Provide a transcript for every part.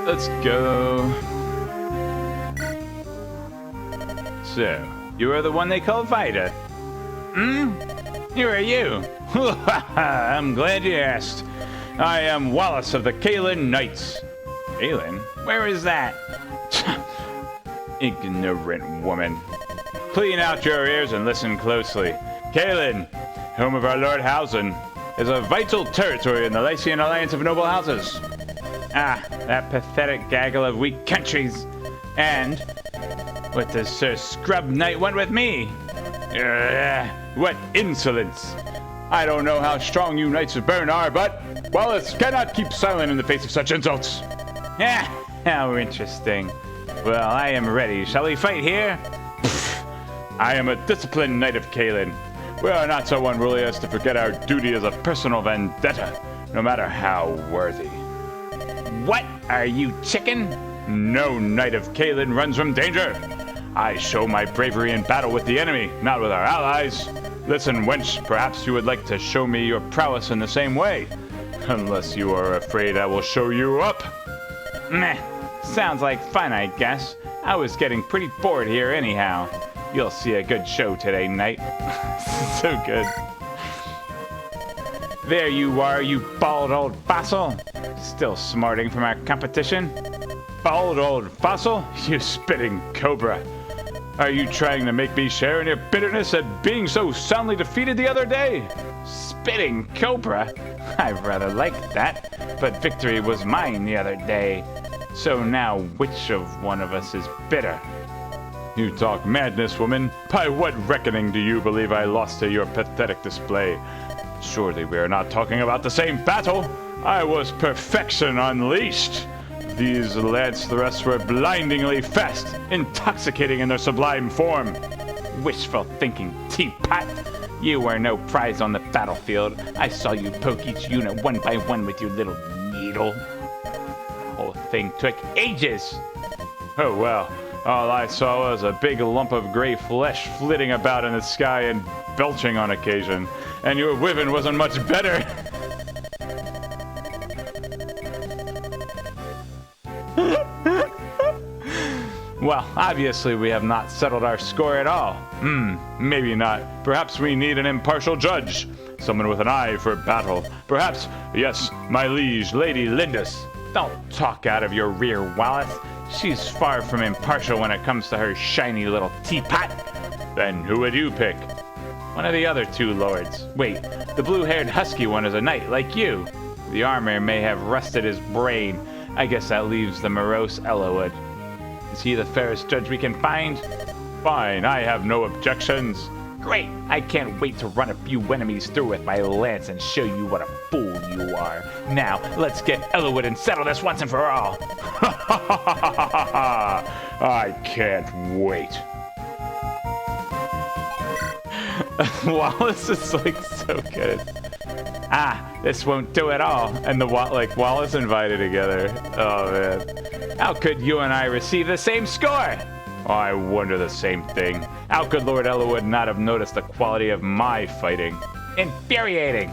let's go. So, you are the one they call Vida. Who are you? I'm glad you asked. I am Wallace of the Kalen Knights. Kalen? Where is that? Ignorant woman. Clean out your ears and listen closely. Kalen, home of our Lord Hausen, is a vital territory in the Lycian alliance of noble houses. Ah, that pathetic gaggle of weak countries. And what does Sir Scrub Knight want with me? What insolence! I don't know how strong you Knights of Bern are, but Wallace cannot keep silent in the face of such insults. How interesting. Well, I am ready. Shall we fight here? I am a disciplined Knight of Kalen. We are not so unruly as to forget our duty as a personal vendetta, no matter how worthy. What? Are you chicken? No Knight of Kalen runs from danger. I show my bravery in battle with the enemy, not with our allies. Listen, wench, perhaps you would like to show me your prowess in the same way. Unless you are afraid I will show you up. Meh. Sounds like fun, I guess. I was getting pretty bored here anyhow. You'll see a good show today, Knight. So good. There you are, you bald old fossil. Still smarting from our competition? Bald old fossil? You spitting cobra. Are you trying to make me share in your bitterness at being so soundly defeated the other day? Spitting cobra? I rather liked that, but victory was mine the other day. So now, which of one of us is bitter? You talk madness, woman. By what reckoning do you believe I lost to your pathetic display? Surely we are not talking about the same battle. I was perfection unleashed. These lance thrusts were blindingly fast, intoxicating in their sublime form. Wishful thinking, teapot. You were no prize on the battlefield. I saw you poke each unit one by one with your little needle. The whole thing took ages. Oh well, all I saw was a big lump of gray flesh flitting about in the sky and belching on occasion. And your wyvern wasn't much better. Well, obviously we have not settled our score at all. Maybe not. Perhaps we need an impartial judge. Someone with an eye for battle. Perhaps, yes, my liege, Lady Lindis. Don't talk out of your rear, Wallace. She's far from impartial when it comes to her shiny little teapot. Then who would you pick? One of the other two lords. Wait, the blue-haired husky one is a knight like you. The armor may have rusted his brain. I guess that leaves the morose Elwood. Is he the fairest judge we can find? Fine, I have no objections. Great, I can't wait to run a few enemies through with my lance and show you what a fool you are. Now, let's get Elwood and settle this once and for all. I can't wait. Wallace is like so good. This won't do at all. And the Wallace and Vida together. Oh man. How could you and I receive the same score? Oh, I wonder the same thing. How could Lord Elwood not have noticed the quality of my fighting? Infuriating!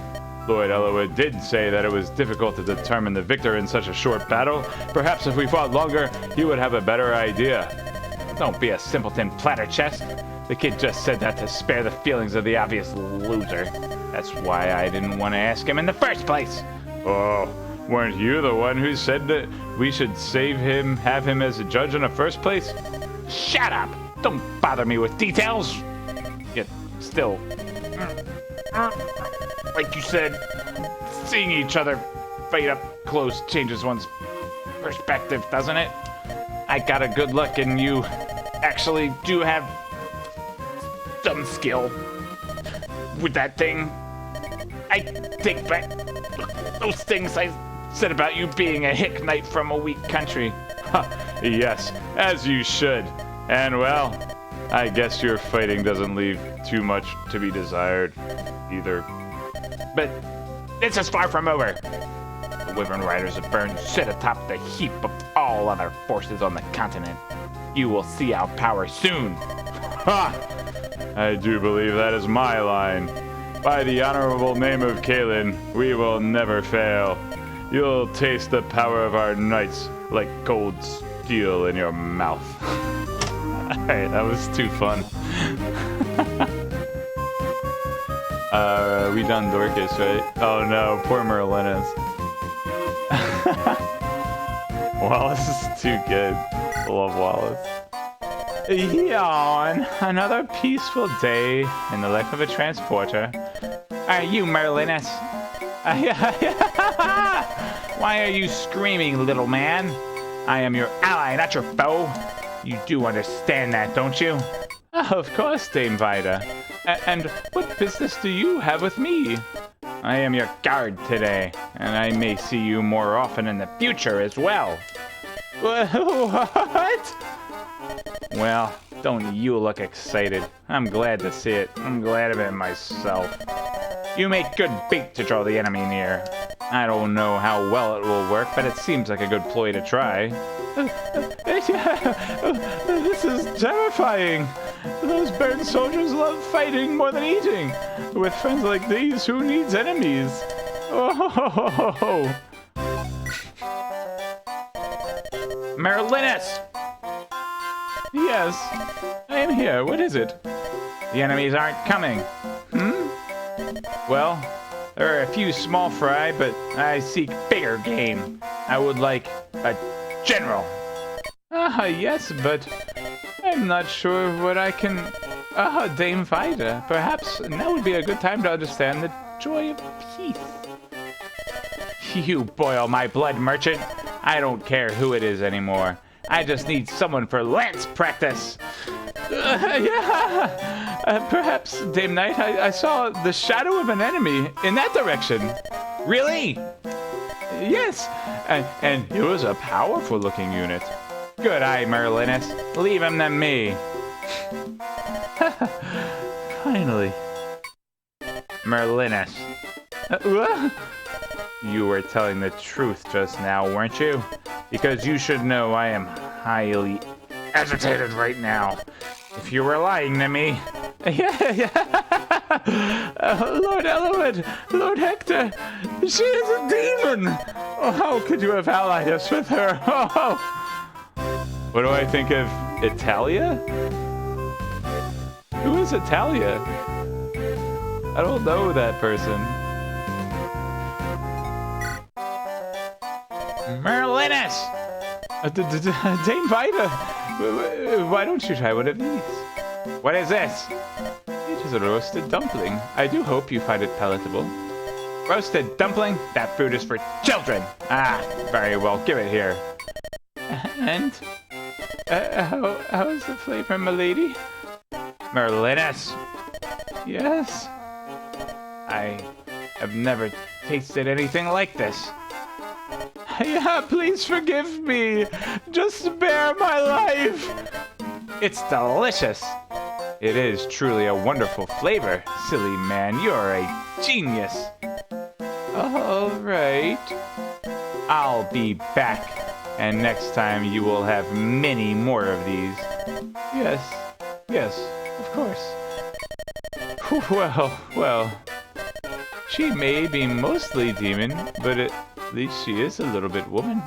Lord Elwood did say that it was difficult to determine the victor in such a short battle. Perhaps if we fought longer, he would have a better idea. Don't be a simpleton, Platterchest. The kid just said that to spare the feelings of the obvious loser. That's why I didn't want to ask him in the first place. Oh, weren't you the one who said that we should have him as a judge in the first place? Shut up! Don't bother me with details! Yet, still, like you said, seeing each other fight up close changes one's perspective, doesn't it? I got a good look and you actually do have some skill with that thing. I take back those things I said about you being a hick knight from a weak country. Yes, as you should. And well, I guess your fighting doesn't leave too much to be desired either. But this is far from over. The Wyvern Riders of Bern sit atop the heap of all other forces on the continent. You will see our power soon. Ha! I do believe that is my line. By the honorable name of Kalen, we will never fail. You'll taste the power of our knights like cold steel in your mouth. Alright, that was too fun. We done Dorcas, right? Oh no, poor Merlinus. Wallace is too good. I love Wallace. Yawn. Another peaceful day in the life of a transporter. Are you Merlinus? Why are you screaming, little man? I am your ally, not your foe. You do understand that, don't you? Oh, of course, Dame Vida. And what business do you have with me? I am your guard today, and I may see you more often in the future as well. What? Well, don't you look excited. I'm glad to see it. I'm glad of it myself. You make good bait to draw the enemy near. I don't know how well it will work, but it seems like a good ploy to try. This is terrifying. Those burned soldiers love fighting more than eating. With friends like these, who needs enemies? Oh! Merlinus! Yes, I am here. What is it? The enemies aren't coming. Well, there are a few small fry, but I seek bigger game. I would like a general. Yes, but I'm not sure what I can... Dame Vida, perhaps now would be a good time to understand the joy of peace. You boil my blood, merchant. I don't care who it is anymore. I just need someone for lance practice. Perhaps, Dame Knight, I saw the shadow of an enemy in that direction. Really? Yes, and it was a powerful looking unit. Good eye, Merlinus. Leave him to me. Finally. Merlinus. You were telling the truth just now, weren't you? Because you should know I am highly agitated right now. If you were lying to me... Lord Eloyd, Lord Hector, she is a demon! Oh, how could you have allied us with her? Oh. What do I think of Italia? Who is Italia? I don't know that person. Merlinus! Dame Vida! Why don't you try one of these? What is this? It is a roasted dumpling. I do hope you find it palatable. Roasted dumpling? That food is for children! Ah, very well, give it here. And? How is the flavor, milady? Merlinus! Yes? I have never tasted anything like this. Yeah, please forgive me. Just spare my life. It's delicious. It is truly a wonderful flavor. Silly man, you're a genius. All right. I'll be back. And next time you will have many more of these. Yes, of course. Well. She may be mostly demon, but at least she is a little bit woman.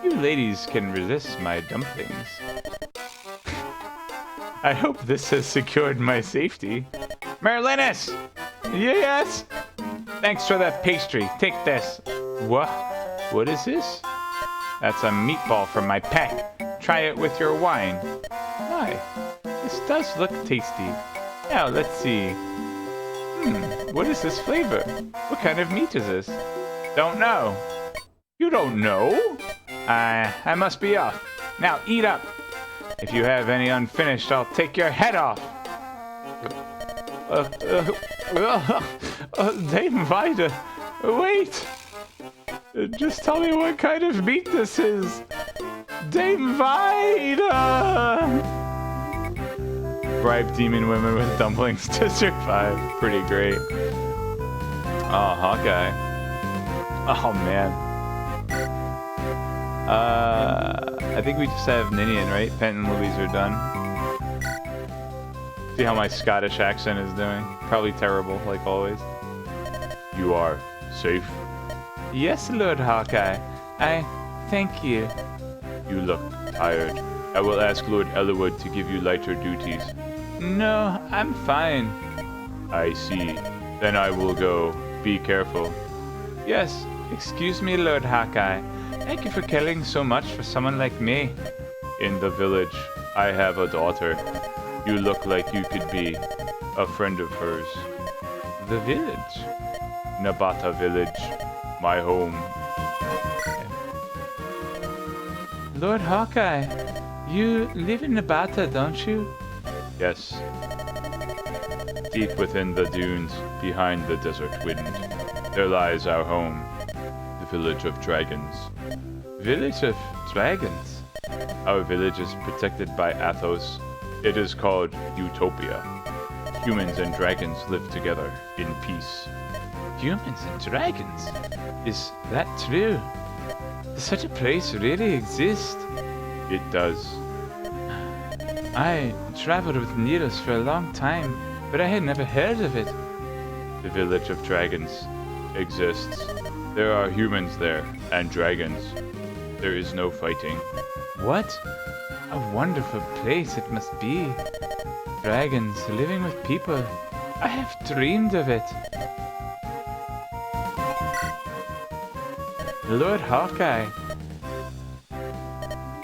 You ladies can resist my dumplings. I hope this has secured my safety. Merlinus! Yes? Thanks for that pastry. Take this. What is this? That's a meatball from my pack. Try it with your wine. Why? This does look tasty. Now, let's see. What is this flavor? What kind of meat is this? Don't know. You don't know? I must be off. Now, eat up. If you have any unfinished, I'll take your head off. Dame Vida, wait. Just tell me what kind of meat this is. Dame Vida! Bribe demon women with dumplings to survive. Pretty great. Oh, Hawkeye. Oh, man. I think we just have Ninian, right? Pent and Louise are done. See how my Scottish accent is doing? Probably terrible, like always. You are safe. Yes, Lord Hawkeye. I thank you. You look tired. I will ask Lord Elwood to give you lighter duties. No, I'm fine. I see. Then I will go. Be careful. Yes, excuse me, Lord Hawkeye. Thank you for caring so much for someone like me. In the village, I have a daughter. You look like you could be a friend of hers. The village? Nabata Village. My home. Lord Hawkeye, you live in Nabata, don't you? Yes. Deep within the dunes, behind the desert wind, there lies our home, the village of dragons. Village of dragons? Our village is protected by Athos. It is called Utopia. Humans and dragons live together in peace. Humans and dragons? Is that true? Does such a place really exist? It does. I traveled with Needles for a long time, but I had never heard of it. The village of dragons exists. There are humans there, and dragons. There is no fighting. What? A wonderful place it must be. Dragons living with people. I have dreamed of it. Lord Hawkeye,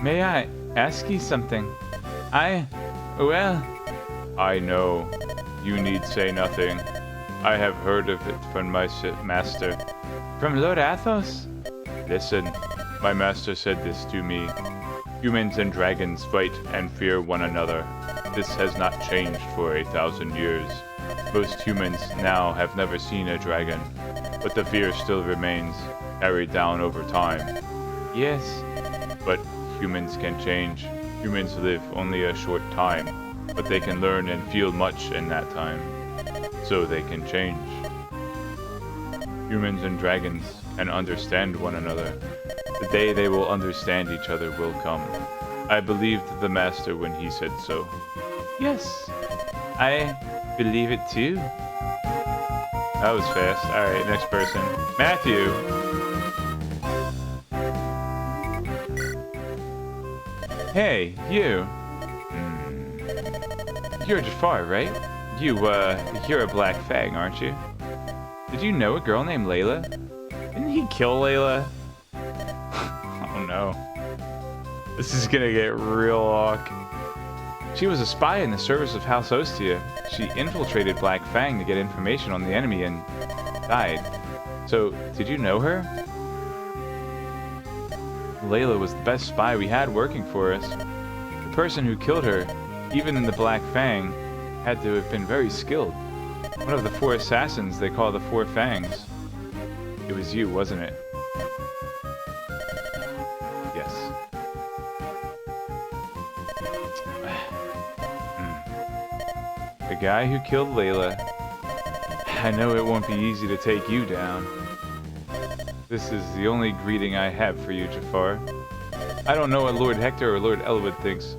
may I ask you something? I know. You need say nothing. I have heard of it from my master. From Lord Athos? Listen, my master said this to me. Humans and dragons fight and fear one another. This has not changed for 1,000 years. Most humans now have never seen a dragon, but the fear still remains, carried down over time. Yes, but humans can change. Humans live only a short time, but they can learn and feel much in that time. So they can change. Humans and dragons can understand one another. The day they will understand each other will come. I believed the master when he said so. Yes, I believe it too. That was fast. Alright, next person. Matthew! Hey, you! You're Jafar, right? You're a Black Fang, aren't you? Did you know a girl named Layla? Didn't he kill Layla? Oh no. This is gonna get real awk. She was a spy in the service of House Ostia. She infiltrated Black Fang to get information on the enemy and died. So, did you know her? Layla was the best spy we had working for us. The person who killed her, even in the Black Fang, had to have been very skilled. One of the 4 assassins they call the 4 Fangs. It was you, wasn't it? Yes. The guy who killed Layla. I know it won't be easy to take you down. This is the only greeting I have for you, Jafar. I don't know what Lord Hector or Lord Elwood thinks.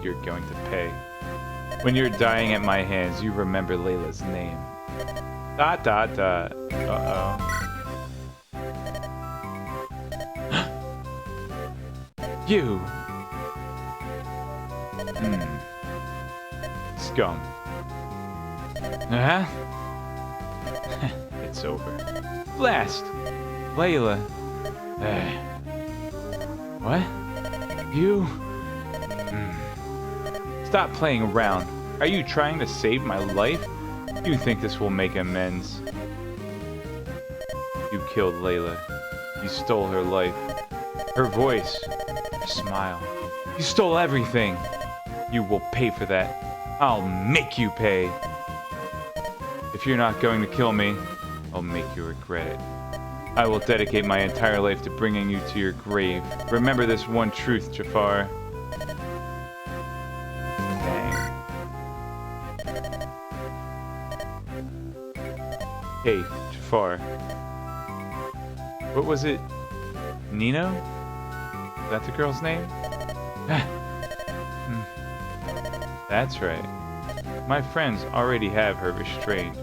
You're going to pay. When you're dying at my hands, you remember Layla's name. ... Uh-oh. You! Scum. Uh-huh. It's over. Blast! Layla. What? You? Stop playing around. Are you trying to save my life? You think this will make amends? You killed Layla. You stole her life. Her voice. Her smile. You stole everything. You will pay for that. I'll make you pay. If you're not going to kill me, I'll make you regret it. I will dedicate my entire life to bringing you to your grave. Remember this one truth, Jafar. Dang. Hey, Jafar. What was it? Nino? Is that the girl's name? That's right. My friends already have her restrained.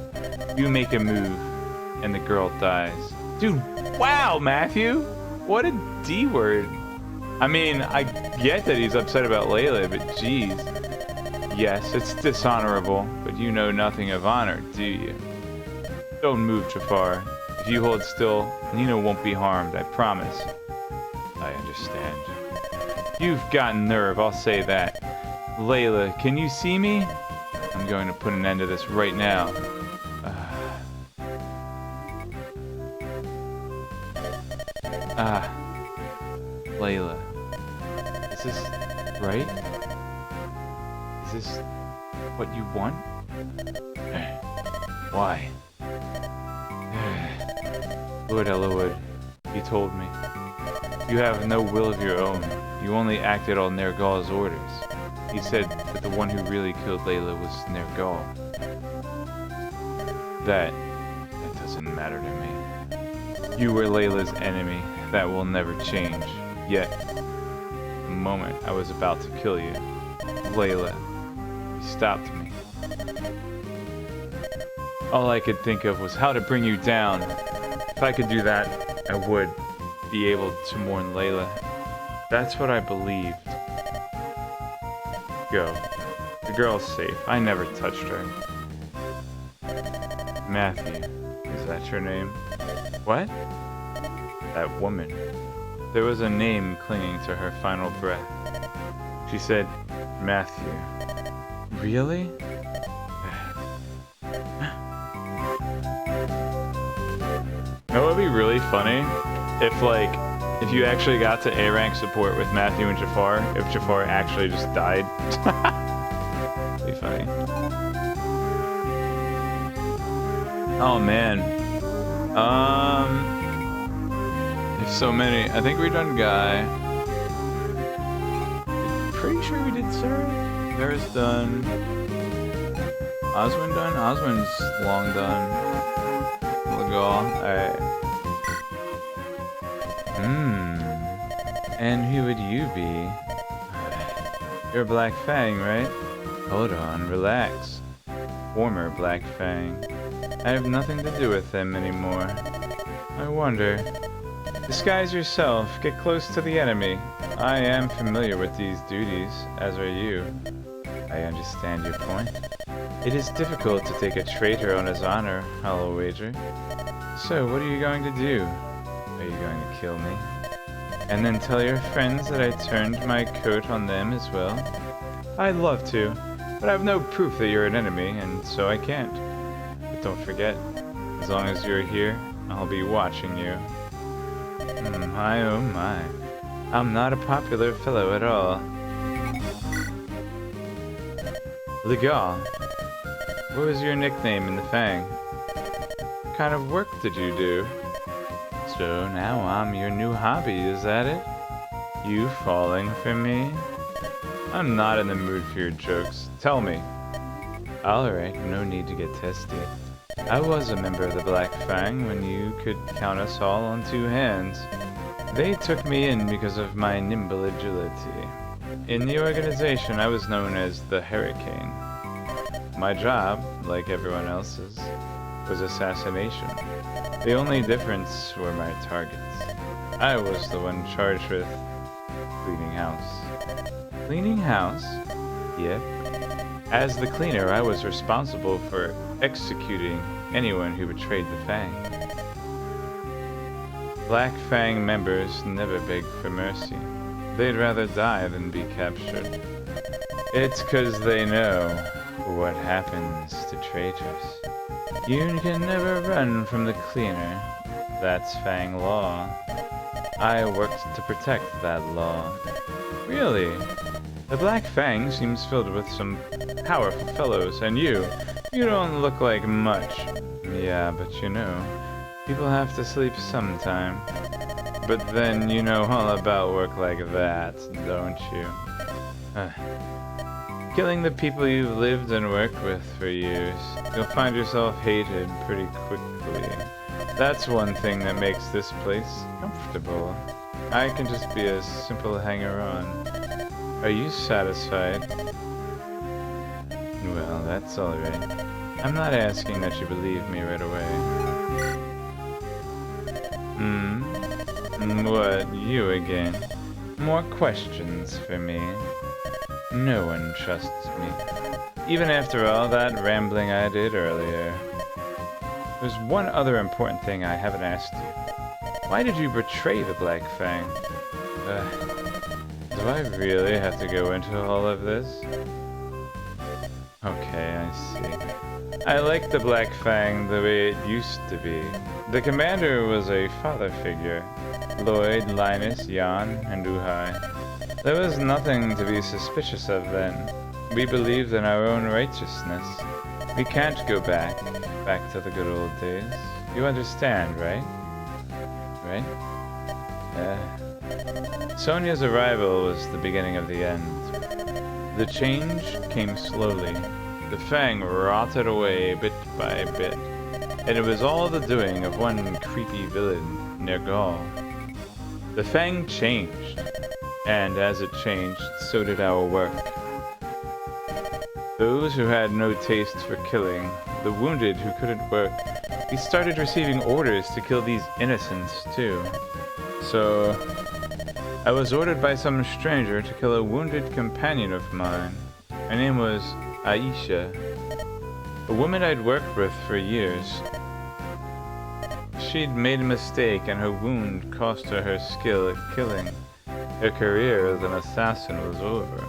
You make a move, and the girl dies. Dude, wow, Matthew. What a D word. I mean, I get that he's upset about Layla, but geez. Yes, it's dishonorable, but you know nothing of honor, do you? Don't move, Jafar. If you hold still, Nina won't be harmed, I promise. I understand. You've got nerve, I'll say that. Layla, can you see me? I'm going to put an end to this right now. Layla. Is this right? Is this what you want? Why? Lord Elwood, you told me. You have no will of your own. You only acted on Nergal's orders. He said that the one who really killed Layla was Nergal. That doesn't matter to me. You were Layla's enemy. That will never change. Yet, the moment I was about to kill you, Layla, you stopped me. All I could think of was how to bring you down. If I could do that, I would be able to mourn Layla. That's what I believed. Go. The girl's safe. I never touched her. Matthew. Is that your name? What? That woman. There was a name clinging to her final breath. She said, Matthew. Really? That would be really funny if you actually got to A rank support with Matthew and Jafar, if Jafar actually just died. That'd be funny. Oh man. There's so many. I think we done Guy. Pretty sure we did Sir. Sarah's done. Oswin done? Oswin's long done. Legal. Alright. And who would you be? You're Black Fang, right? Hold on, relax. Former Black Fang. I have nothing to do with them anymore. I wonder. Disguise yourself, get close to the enemy. I am familiar with these duties, as are you. I understand your point. It is difficult to take a traitor on his honor, I'll wager. So, what are you going to do? Are you going to kill me? And then tell your friends that I turned my coat on them as well? I'd love to, but I have no proof that you're an enemy, and so I can't. But don't forget, as long as you're here, I'll be watching you. My oh my. I'm not a popular fellow at all. Legal. What was your nickname in the Fang? What kind of work did you do? So now I'm your new hobby, is that it? You falling for me? I'm not in the mood for your jokes. Tell me. Alright, no need to get testy. I was a member of the Black Fang when you could count us all on 2 hands. They took me in because of my nimble agility. In the organization, I was known as the Hurricane. My job, like everyone else's, was assassination. The only difference were my targets. I was the one charged with cleaning house. Cleaning house? Yep. As the cleaner, I was responsible for executing anyone who betrayed the Fang. Black Fang members never beg for mercy. They'd rather die than be captured. It's 'cause they know what happens to traitors. You can never run from the cleaner. That's Fang law. I worked to protect that law. Really? The Black Fang seems filled with some powerful fellows, and you don't look like much. Yeah, but you know, people have to sleep sometime. But then you know all about work like that, don't you? Killing the people you've lived and worked with for years, you'll find yourself hated pretty quickly. That's one thing that makes this place comfortable. I can just be a simple hanger-on. Are you satisfied? Well, that's alright. I'm not asking that you believe me right away. Hmm? What, you again? More questions for me? No one trusts me. Even after all that rambling I did earlier. There's one other important thing I haven't asked you. Why did you betray the Black Fang? Do I really have to go into all of this? Okay, I see. I like the Black Fang the way it used to be. The commander was a father figure. Lloyd, Linus, Jan, and Uhai. There was nothing to be suspicious of then. We believed in our own righteousness. We can't go back to the good old days. You understand, right? Right? Sonia's arrival was the beginning of the end. The change came slowly. The Fang rotted away bit by bit, and it was all the doing of one creepy villain, Nergal. The Fang changed, and as it changed, so did our work. Those who had no taste for killing, the wounded who couldn't work, we started receiving orders to kill these innocents too. So, I was ordered by some stranger to kill a wounded companion of mine. Her name was Aisha, a woman I'd worked with for years. She'd made a mistake and her wound cost her her skill at killing. Her career as an assassin was over.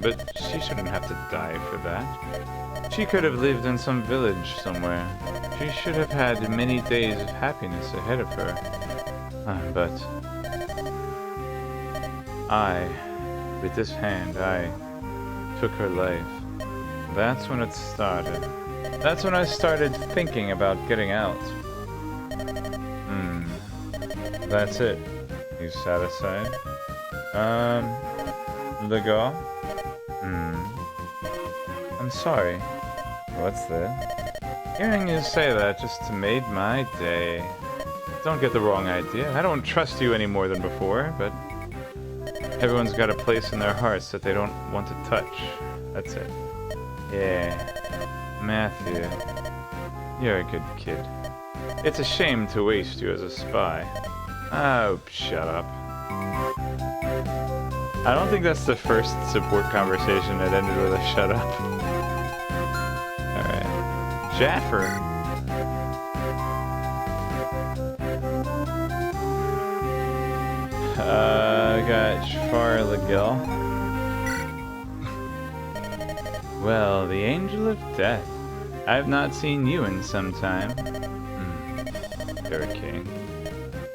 But she shouldn't have to die for that. She could have lived in some village somewhere. She should have had many days of happiness ahead of her. But with this hand, I took her life. That's when it started. That's when I started thinking about getting out. That's it. You satisfied? Legal? I'm sorry. What's that? Hearing you say that just made my day. Don't get the wrong idea. I don't trust you any more than before, but everyone's got a place in their hearts that they don't want to touch. That's it. Yeah. Matthew. You're a good kid. It's a shame to waste you as a spy. Oh, shut up. I don't think that's the first support conversation that ended with a shut up. Alright. Jaffer. Got Shfar Legil. Well, the Angel of Death. I've not seen you in some time. You're a king.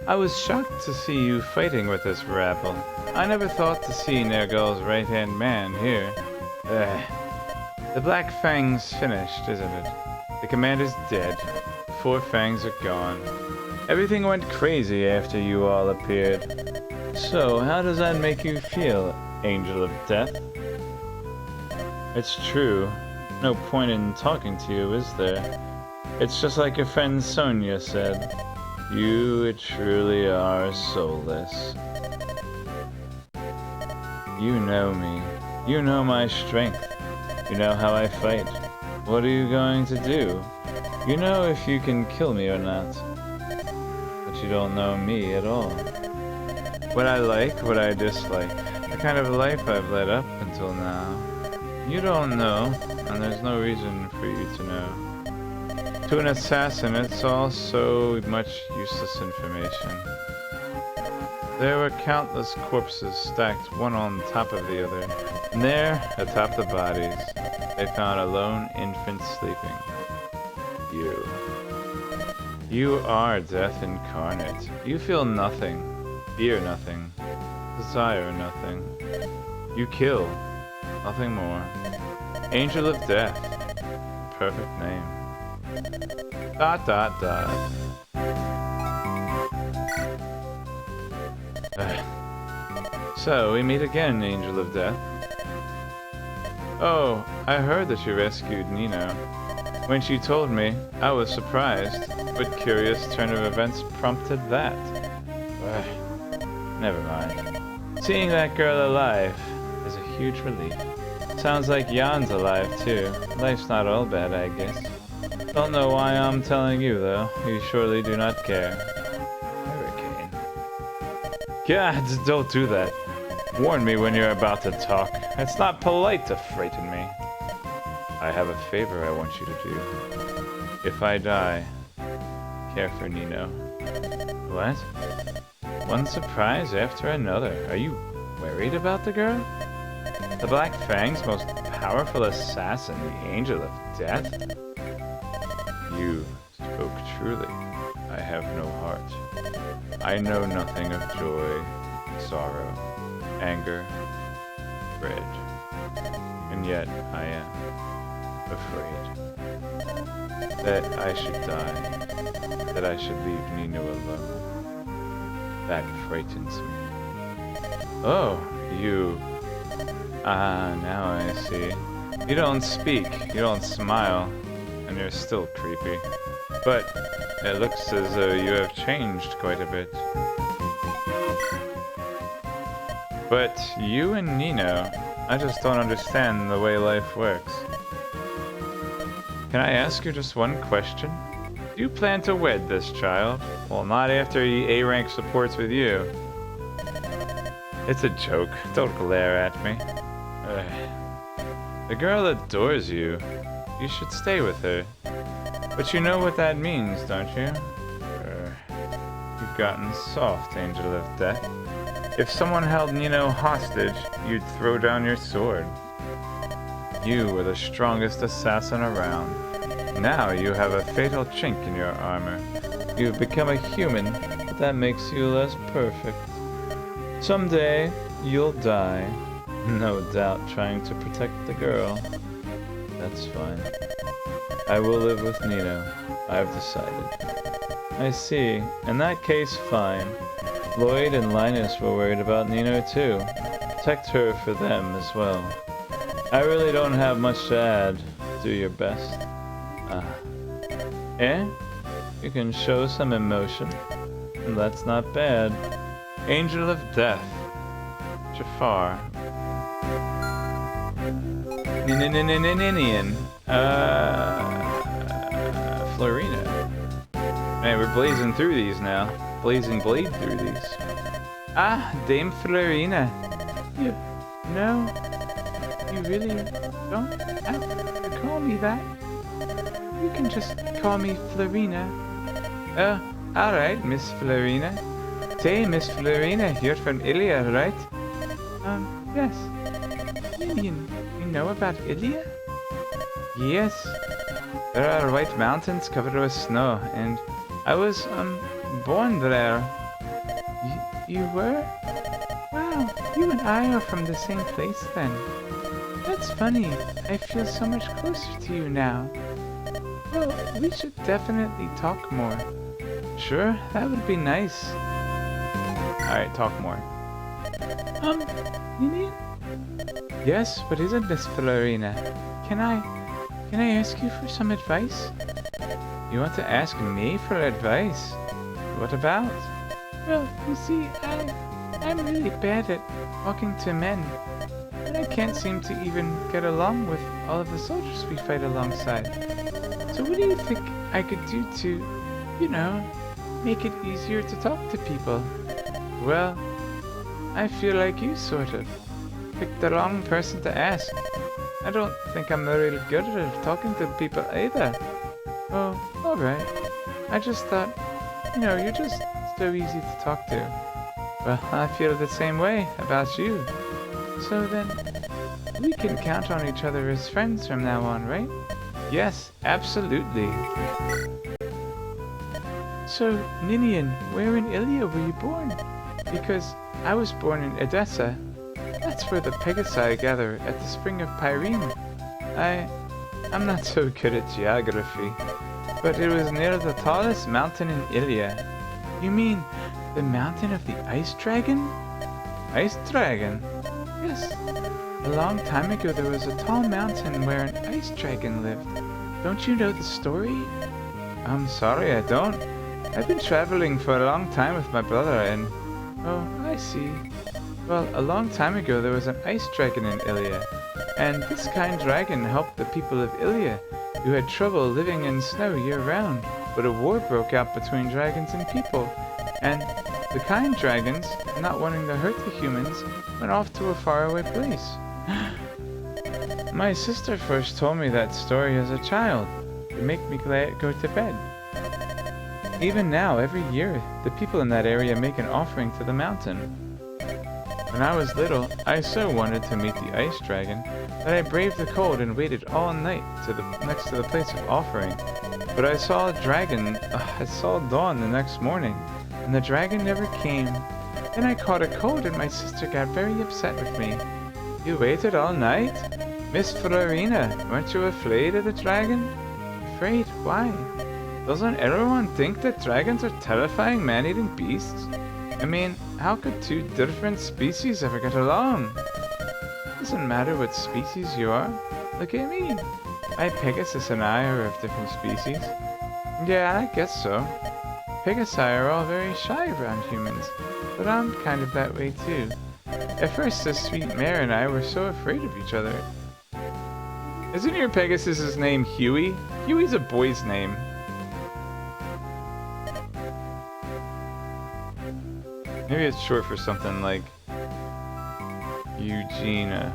I was shocked to see you fighting with this rabble. I never thought to see Nergal's right-hand man here. The Black Fang's finished, isn't it? The commander's dead. The 4 Fangs are gone. Everything went crazy after you all appeared. So, how does that make you feel, Angel of Death? It's true. No point in talking to you, is there? It's just like your friend Sonia said. You truly are soulless. You know me. You know my strength. You know how I fight. What are you going to do? You know if you can kill me or not. But you don't know me at all. What I like, what I dislike. The kind of life I've led up until now. You don't know, and there's no reason for you to know. To an assassin, it's all so much useless information. There were countless corpses stacked one on top of the other, and there, atop the bodies, they found a lone infant sleeping. You. You are death incarnate. You feel nothing, fear nothing, desire nothing. You kill, nothing more. Angel of Death. Perfect name. ... So, we meet again, Angel of Death. Oh, I heard that you rescued Nino. When she told me, I was surprised. What curious turn of events prompted that? Never mind. Seeing that girl alive is a huge relief. Sounds like Jan's alive too. Life's not all bad, I guess. Don't know why I'm telling you though. You surely do not care. Hurry. God, don't do that. Warn me when you're about to talk. It's not polite to frighten me. I have a favor I want you to do. If I die, care for Nino. What? One surprise after another. Are you worried about the girl? The Black Fang's most powerful assassin, the Angel of Death? You spoke truly. I have no heart. I know nothing of joy, sorrow, anger, dread. And yet I am afraid that I should die, that I should leave Nino alone. That frightens me. Oh, you... Ah, now I see. You don't speak, you don't smile, and you're still creepy. But it looks as though you have changed quite a bit. But you and Nino, I just don't understand the way life works. Can I ask you just one question? Do you plan to wed this child? Well, not after he A-rank supports with you. It's a joke. Don't glare at me. The girl adores you. You should stay with her. But you know what that means, don't you? You've gotten soft, Angel of Death. If someone held Nino hostage, you'd throw down your sword. You were the strongest assassin around. Now you have a fatal chink in your armor. You've become a human, but that makes you less perfect. Someday, you'll die. No doubt trying to protect the girl. That's fine. I will live with Nino. I've decided. I see. In that case, fine. Lloyd and Linus were worried about Nino too. Protect her for them as well. I really don't have much to add. Do your best. You can show some emotion. That's not bad. Angel of Death. Jafar. Ninian. Florina. Man, we're blazing through these now. Blazing blade through these. Ah, Dame Florina. You really don't have to call me that. You can just call me Florina. Alright, Miss Florina. Say, Miss Florina, you're from Ilia, right? Yes. Lillian, you know about Ilia? Yes. There are white mountains covered with snow, and I was, born there. You were? Wow, you and I are from the same place then. That's funny. I feel so much closer to you now. Well, we should definitely talk more. Sure, that would be nice. Alright, talk more. Ninian? Yes, what is it, Miss Florina? Can I ask you for some advice? You want to ask me for advice? What about? Well, you see, I'm really bad at talking to men. And I can't seem to even get along with all of the soldiers we fight alongside. So what do you think I could do to, make it easier to talk to people? Well, I feel like you sort of picked the wrong person to ask. I don't think I'm really good at talking to people either. Oh, alright. I just thought, you're just so easy to talk to. Well, I feel the same way about you. So then, we can count on each other as friends from now on, right? Yes, absolutely. So, Ninian, where in Ilia were you born? Because I was born in Edessa. That's where the Pegasi gather at the Spring of Pyrene. I'm not so good at geography, but it was near the tallest mountain in Ilia. You mean the mountain of the Ice Dragon? Ice Dragon? Yes. A long time ago there was a tall mountain where an Ice Dragon lived. Don't you know the story? I'm sorry, I don't. I've been traveling for a long time with my brother and... Oh, I see. Well, a long time ago there was an Ice Dragon in Ilia, and this kind dragon helped the people of Ilia, who had trouble living in snow year-round. But a war broke out between dragons and people, and The kind dragons, not wanting to hurt the humans, went off to a faraway place. My sister first told me that story as a child to make me glad go to bed. Even now, every year, the people in that area make an offering to the mountain. When I was little, I so wanted to meet the ice dragon that I braved the cold and waited all night next to the place of offering. But I saw dawn the next morning, and the dragon never came. Then I caught a cold and my sister got very upset with me. You waited all night? Miss Florina, weren't you afraid of the dragon? Afraid? Why? Doesn't everyone think that dragons are terrifying man-eating beasts? I mean, how could two different species ever get along? Doesn't matter what species you are. Look at me. My Pegasus and I are of different species. Yeah, I guess so. Pegasi are all very shy around humans, but I'm kind of that way too. At first, the sweet mare and I were so afraid of each other. Isn't your Pegasus's name Huey? Huey's a boy's name. Maybe it's short for something like Eugenia.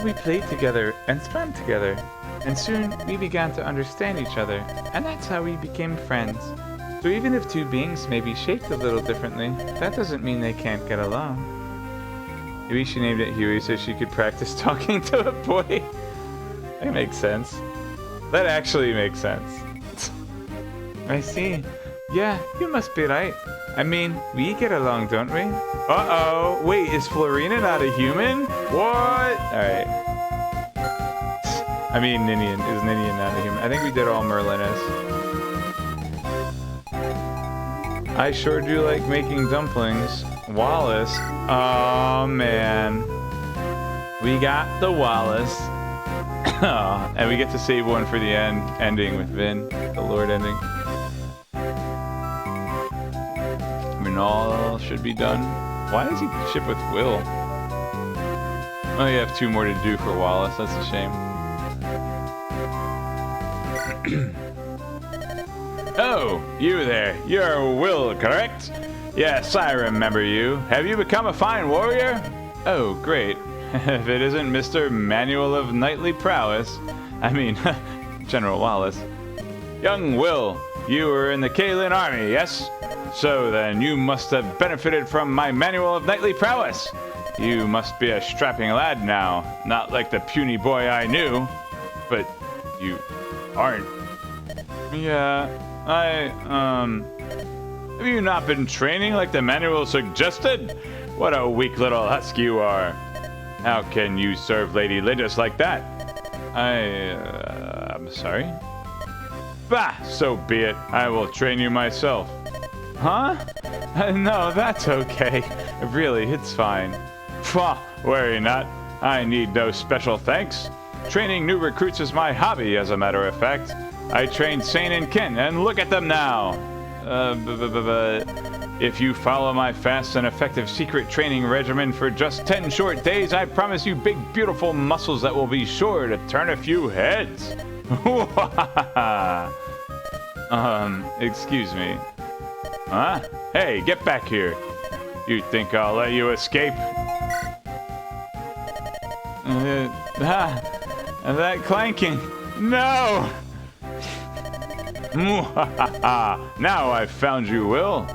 We played together and swam together, and soon we began to understand each other, and that's how we became friends. So even if two beings may be shaped a little differently, that doesn't mean they can't get along. Maybe she named it Huey so she could practice talking to a boy. That makes sense. That actually makes sense. I see. Yeah, you must be right. I mean, we get along, don't we? Uh-oh. Wait, is Florina not a human? What? Alright. I mean, Ninian. Is Ninian not a human? I think we did all Merliness. I sure do like making dumplings. Wallace. Oh, man. We got the Wallace. And we get to save one for the ending with Vin. The Lord ending. All should be done. Why does he ship with Will? Oh, you have two more to do for Wallace. That's a shame. Oh, you there. You're Will, correct? Yes, I remember you. Have you become a fine warrior? Oh, great. If it isn't Mr. Manual of Knightly Prowess. I mean, General Wallace. Young Will, you were in the Kaelin army, yes? So then, you must have benefited from my Manual of Knightly Prowess. You must be a strapping lad now, not like the puny boy I knew. But you aren't. Yeah, have you not been training like the manual suggested? What a weak little husk you are. How can you serve Lady Lyndis like that? I'm sorry? Bah, so be it. I will train you myself. Huh? No, that's okay. Really, it's fine. Pwah, worry not. I need no special thanks. Training new recruits is my hobby, as a matter of fact. I trained Sane and Ken, and look at them now. If you follow my fast and effective secret training regimen for just 10 short days, I promise you big, beautiful muscles that will be sure to turn a few heads. Excuse me. Huh? Hey, get back here. You think I'll let you escape? That clanking. No! Now I've found you, Will.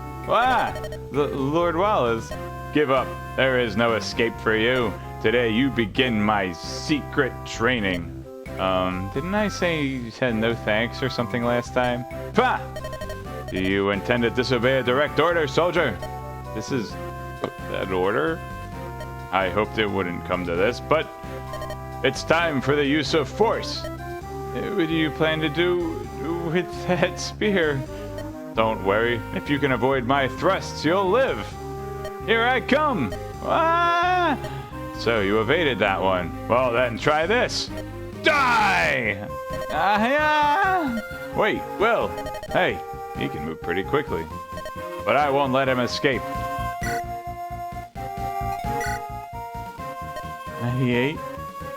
Lord Wallace. Give up. There is no escape for you. Today you begin my secret training. Didn't I say you said no thanks or something last time? Pah! Do you intend to disobey a direct order, soldier? This is an order? I hoped it wouldn't come to this, but it's time for the use of force. What do you plan to do with that spear? Don't worry. If you can avoid my thrusts, you'll live. Here I come. Ah! So you evaded that one. Well, then try this. Die! Wait, Will. Hey, he can move pretty quickly. But I won't let him escape. 98,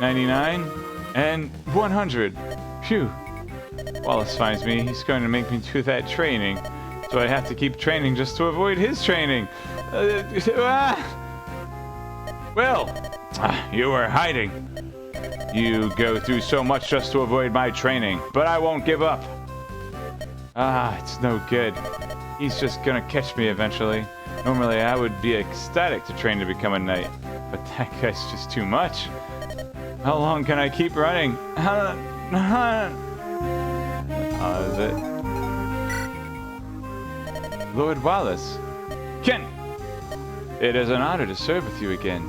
99, and 100. Phew. Wallace finds me, he's going to make me do that training. So I have to keep training just to avoid his training. You were hiding. You go through so much just to avoid my training, but I won't give up. It's no good. He's just gonna catch me eventually. Normally I would be ecstatic to train to become a knight, but that guy's just too much. How long can I keep running? Is it? Lord Wallace. Kent! It is an honor to serve with you again.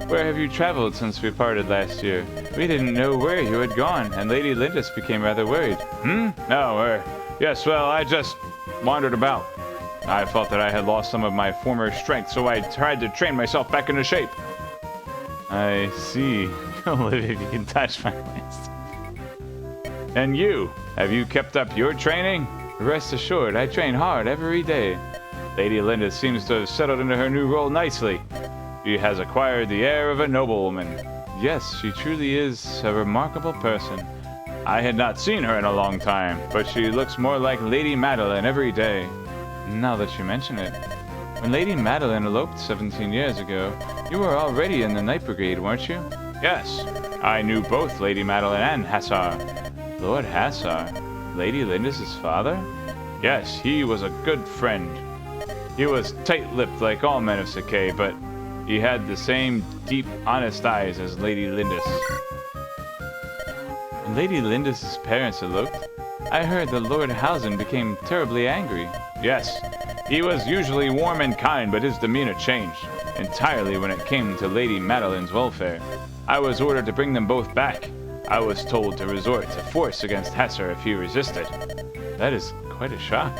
Where have you traveled since we parted last year? We didn't know where you had gone, and Lady Lindis became rather worried. Yes, well, I just wandered about. I felt that I had lost some of my former strength, so I tried to train myself back into shape. I see. Olivia, if you can touch my wrist. And you, have you kept up your training? Rest assured, I train hard every day. Lady Lindis seems to have settled into her new role nicely. She has acquired the air of a noblewoman. Yes, she truly is a remarkable person. I had not seen her in a long time, but she looks more like Lady Madeline every day. Now that you mention it. When Lady Madeline eloped 17 years ago, you were already in the Knight Brigade, weren't you? Yes, I knew both Lady Madeline and Hassar. Lord Hassar? Lady Lindis' father? Yes, he was a good friend. He was tight-lipped like all men of Sakay, but he had the same deep, honest eyes as Lady Lindis. When Lady Lindis' parents eloped, I heard that Lord Housen became terribly angry. Yes, he was usually warm and kind, but his demeanor changed entirely when it came to Lady Madeline's welfare. I was ordered to bring them both back. I was told to resort to force against Hassar if he resisted. That is quite a shock.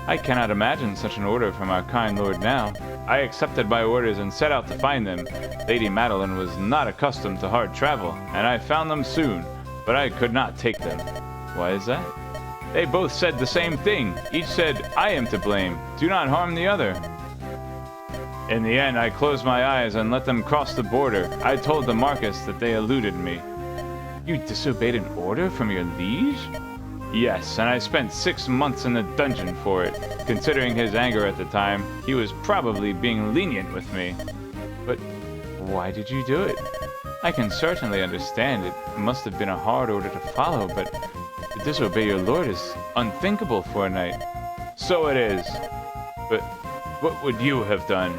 I cannot imagine such an order from our kind lord now. I accepted my orders and set out to find them. Lady Madeline was not accustomed to hard travel, and I found them soon, but I could not take them. Why is that? They both said the same thing. Each said, I am to blame. Do not harm the other. In the end, I closed my eyes and let them cross the border. I told the Marquis that they eluded me. You disobeyed an order from your liege? Yes, and I spent 6 months in the dungeon for it. Considering his anger at the time, he was probably being lenient with me. But why did you do it? I can certainly understand it must have been a hard order to follow, but to disobey your lord is unthinkable for a knight. So it is. But what would you have done?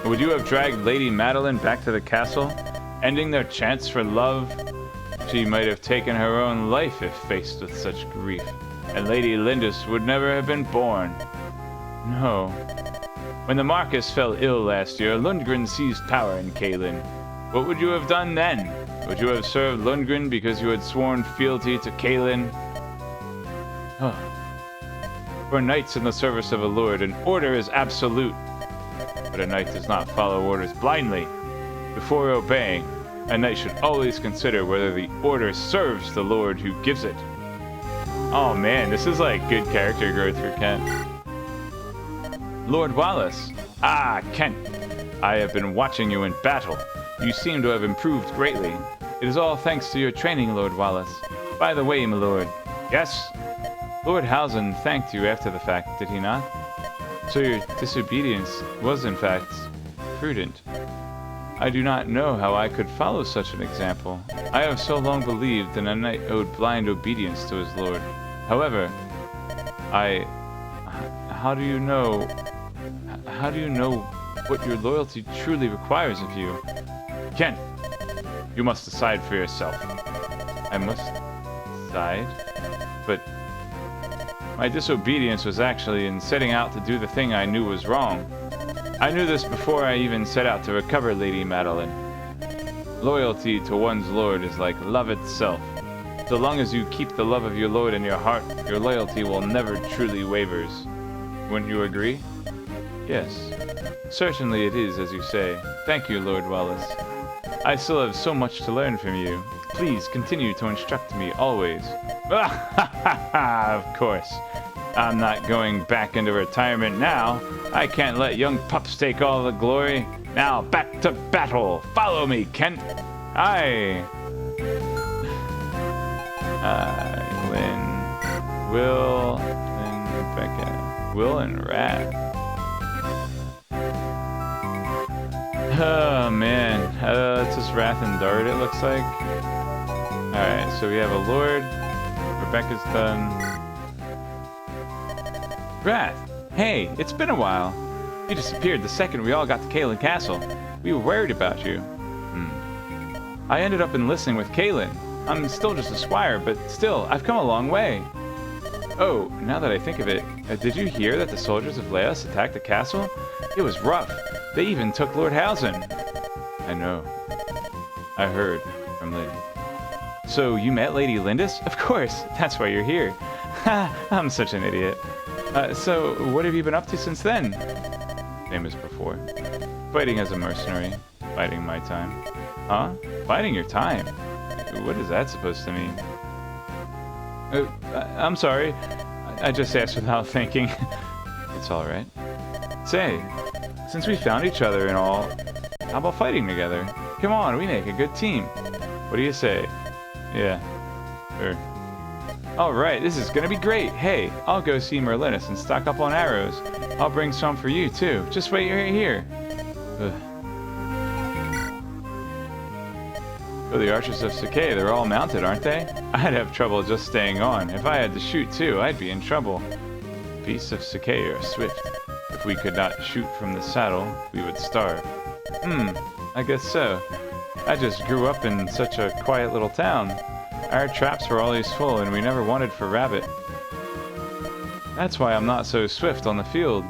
Would you have dragged Lady Madeline back to the castle, ending their chance for love? She might have taken her own life if faced with such grief, and Lady Lindis would never have been born. No. When the Marquis fell ill last year, Lundgren seized power in Caelin. What would you have done then? Would you have served Lundgren because you had sworn fealty to Caelin? For knights in the service of a lord, an order is absolute. But a knight does not follow orders blindly. Before obeying, a knight should always consider whether the order serves the lord who gives it. Oh man, this is like good character growth for Kent. Lord Wallace. Ah, Kent. I have been watching you in battle. You seem to have improved greatly. It is all thanks to your training, Lord Wallace. By the way, my lord. Yes? Lord Housen thanked you after the fact, did he not? So your disobedience was in fact prudent. I do not know how I could follow such an example. I have so long believed that a knight owed blind obedience to his lord. However, how do you know what your loyalty truly requires of you? Kent, you must decide for yourself. I must decide? But my disobedience was actually in setting out to do the thing I knew was wrong. I knew this before I even set out to recover Lady Madeline. Loyalty to one's lord is like love itself. So long as you keep the love of your lord in your heart, your loyalty will never truly wavers. Wouldn't you agree? Yes. Certainly it is, as you say. Thank you, Lord Wallace. I still have so much to learn from you. Please continue to instruct me always. Of course. I'm not going back into retirement now. I can't let young pups take all the glory. Now back to battle. Follow me, Kent. I win. Will and Rebecca. Will and Wrath. Oh man, it's just Wrath and Dart it looks like. Alright, so we have a Lord. Rebecca's done. Wrath! Hey, it's been a while. You disappeared the second we all got to Kaelin Castle. We were worried about you. I ended up enlisting with Kaelin. I'm still just a squire, but still, I've come a long way. Oh, now that I think of it, did you hear that the soldiers of Laos attacked the castle? It was rough. They even took Lord Housen. I know. I heard from Lynn. So you met Lady Lindis? Of course, that's why you're here. Ha, I'm such an idiot. So what have you been up to since then? Same as before. Fighting as a mercenary. Fighting my time. Huh? Fighting your time? What is that supposed to mean? I'm sorry. I just asked without thinking. It's alright. Say, since we found each other and all, how about fighting together? Come on, we make a good team. What do you say? Yeah. Sure. Alright, this is gonna be great. Hey, I'll go see Merlinus and stock up on arrows. I'll bring some for you too. Just wait right here. Ugh. Oh, the archers of Sakai, they're all mounted, aren't they? I'd have trouble just staying on. If I had to shoot too, I'd be in trouble. Beasts of Sakai are swift. If we could not shoot from the saddle, we would starve. I guess so. I just grew up in such a quiet little town. Our traps were always full and we never wanted for rabbit. That's why I'm not so swift on the field.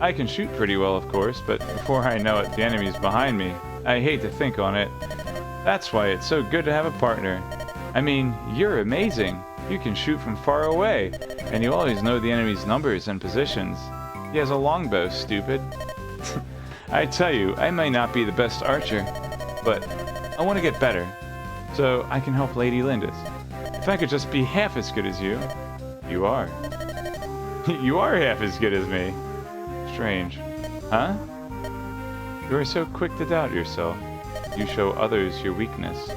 I can shoot pretty well, of course, but before I know it, the enemy's behind me. I hate to think on it. That's why it's so good to have a partner. I mean, you're amazing. You can shoot from far away, and you always know the enemy's numbers and positions. He has a longbow, stupid. I tell you, I may not be the best archer, but I want to get better, so I can help Lady Lindis. If I could just be half as good as you. You are. You are half as good as me. Strange. Huh? You are so quick to doubt yourself. You show others your weakness.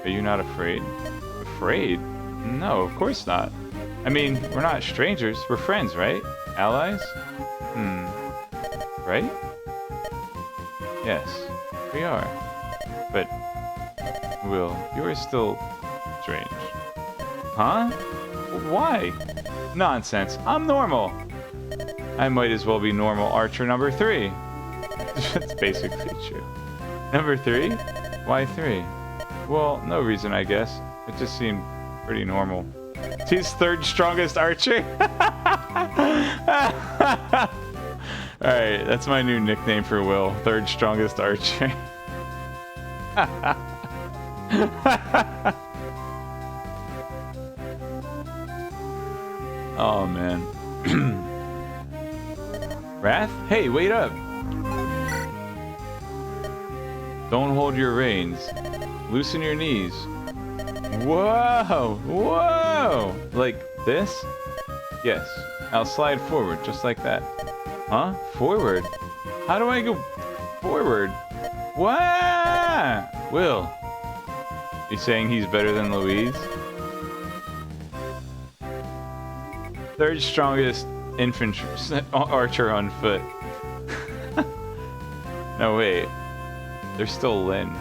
Are you not afraid? Afraid? No, of course not. I mean, we're not strangers. We're friends, right? Allies? Right? Yes, we are. But, Will, you are still strange. Huh? Why? Nonsense. I'm normal. I might as well be normal archer number 3. That's basically true. Number 3? Why 3? Well, no reason, I guess. It just seemed pretty normal. He's 3rd strongest archer? Alright, that's my new nickname for Will. 3rd strongest archer. Oh, man. Wrath? Hey, wait up! Don't hold your reins. Loosen your knees. Whoa! Whoa! Like this? Yes. I'll slide forward, just like that. Huh? Forward? How do I go forward? What? Will. You saying he's better than Louise? 3rd strongest infantry archer on foot. No, wait. There's still Lynn.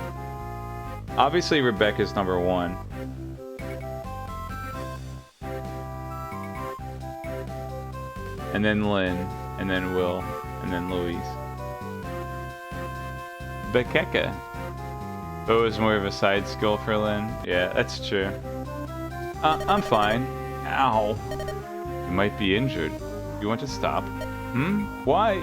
Obviously, Rebecca's number 1. And then Lynn, and then Will, and then Louise. Bekeka. Oh, is more of a side skill for Lynn? Yeah, that's true. I'm fine. Ow. You might be injured. You want to stop? Why?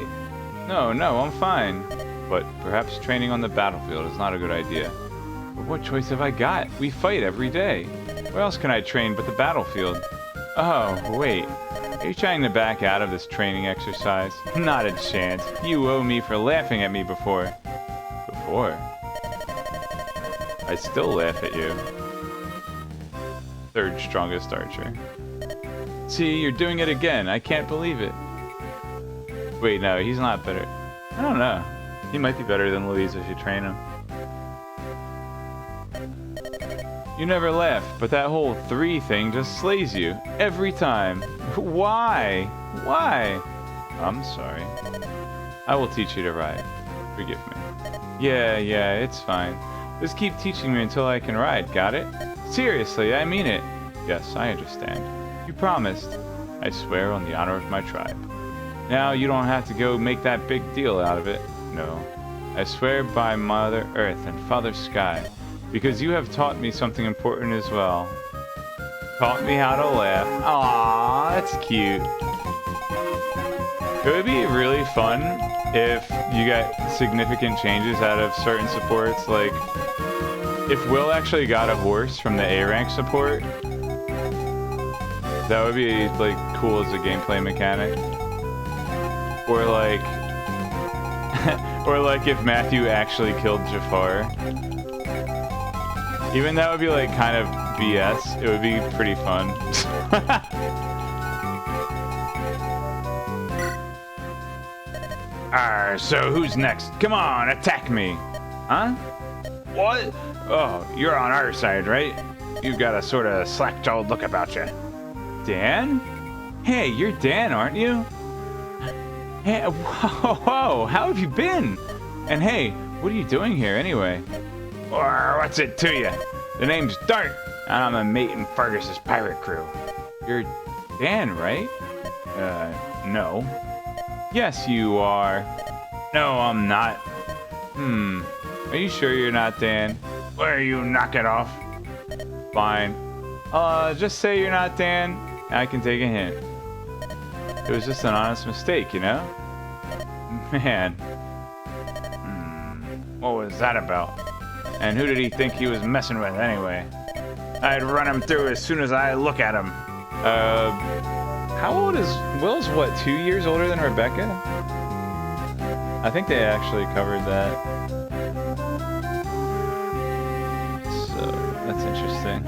No, I'm fine. But perhaps training on the battlefield is not a good idea. But what choice have I got? We fight every day. Where else can I train but the battlefield? Oh, wait. Are you trying to back out of this training exercise? Not a chance. You owe me for laughing at me before. Before? I still laugh at you. 3rd strongest archer. See, you're doing it again. I can't believe it. Wait, no, he's not better. I don't know. He might be better than Louise if you train him. You never laugh, but that whole 3 thing just slays you. Every time. Why? Why? I'm sorry. I will teach you to ride. Forgive me. Yeah, it's fine. Just keep teaching me until I can ride, got it? Seriously, I mean it. Yes, I understand. You promised. I swear on the honor of my tribe. Now you don't have to go make that big deal out of it. No. I swear by Mother Earth and Father Sky, because you have taught me something important as well. Taught me how to laugh. Aww, that's cute. It would be really fun if you got significant changes out of certain supports, like if Will actually got a horse from the A rank support. That would be like cool as a gameplay mechanic. Or like or like if Matthew actually killed Jafar. Even that would be like kind of BS. It would be pretty fun. So who's next? Come on, attack me. Huh? What? Oh, you're on our side, right? You've got a sort of slack-jawed look about you. Dan? Hey, you're Dan, aren't you? Hey, whoa, how have you been? And hey, what are you doing here anyway? What's it to you? The name's Dart, and I'm a mate in Fergus's pirate crew. You're Dan, right? No. Yes, you are. No, I'm not. Are you sure you're not Dan? Where you knock it off? Fine. Just say you're not Dan, and I can take a hint. It was just an honest mistake, you know? Man. What was that about? And who did he think he was messing with anyway? I'd run him through as soon as I look at him. How old is... Will's what, 2 years older than Rebecca? I think they actually covered that. So, that's interesting.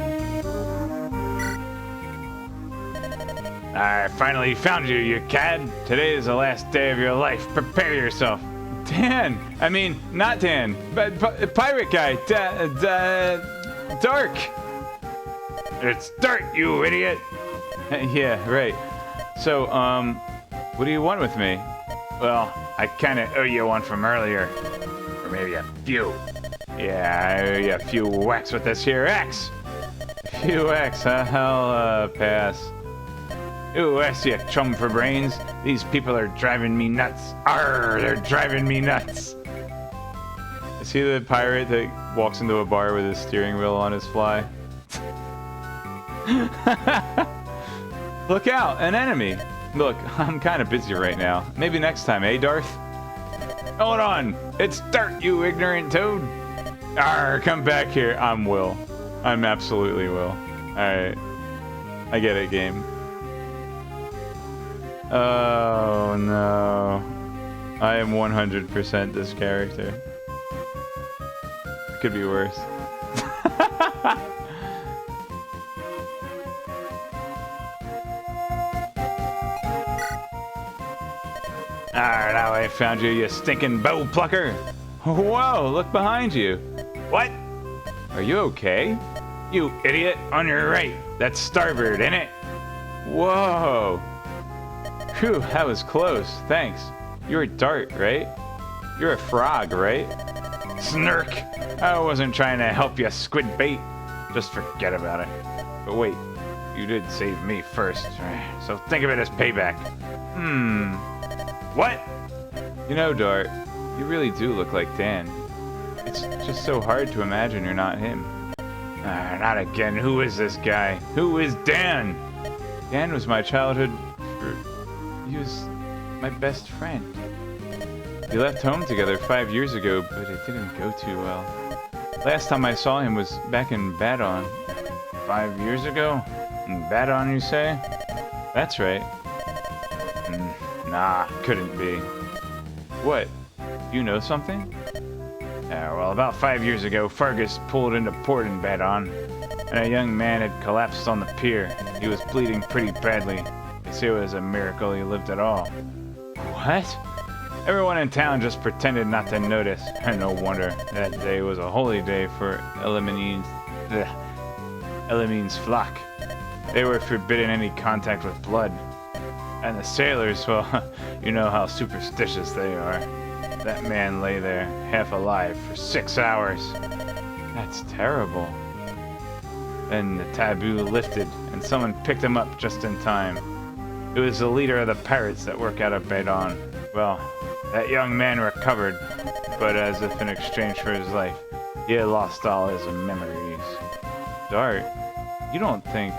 I finally found you, you cad. Today is the last day of your life. Prepare yourself. Dan! I mean, not Dan, but pirate guy. Dark! It's Dart, you idiot! Yeah, right. So, what do you want with me? Well, I kinda owe you one from earlier. Or maybe a few. Yeah, I owe you a few whacks with this here axe. Few whacks, huh? I'll, pass. Ooh, that's you, chum for brains. These people are driving me nuts. Arr, they're driving me nuts. Is he the pirate that walks into a bar with his steering wheel on his fly? Look out, an enemy. Look, I'm kind of busy right now. Maybe next time, eh, Darth? Hold on, it's Dart, you ignorant toad. Arr, come back here. I'm Will. I'm absolutely Will. Alright. I get it, game. Oh no. I am 100% this character. It could be worse. Alright, now I found you, you stinking bow plucker. Whoa, look behind you. What? Are you okay? You idiot, on your right. That's starboard, innit? Whoa. Phew, that was close. Thanks. You're a Dart, right? You're a frog, right? Snark! I wasn't trying to help you, squid bait. Just forget about it. But wait, you did save me first, so think of it as payback. What? You know, Dart, you really do look like Dan. It's just so hard to imagine you're not him. Not again. Who is this guy? Who is Dan? Dan was my childhood... He was my best friend. We left home together 5 years ago, but it didn't go too well. Last time I saw him was back in Badon. 5 years ago? In Badon, you say? That's right. Nah, couldn't be. What? You know something? Well, about 5 years ago, Fergus pulled into port in Badon, and a young man had collapsed on the pier. He was bleeding pretty badly. They say it was a miracle he lived at all. What? Everyone in town just pretended not to notice, and no wonder. That day was a holy day for Ella means flock. They were forbidden any contact with blood. And the sailors, well, you know how superstitious they are. That man lay there, half alive, for 6 hours. That's terrible. Then the taboo lifted, and someone picked him up just in time. It was the leader of the pirates that work out of Baydon. Well, that young man recovered, but as if in exchange for his life, he had lost all his memories. Dart, you don't think...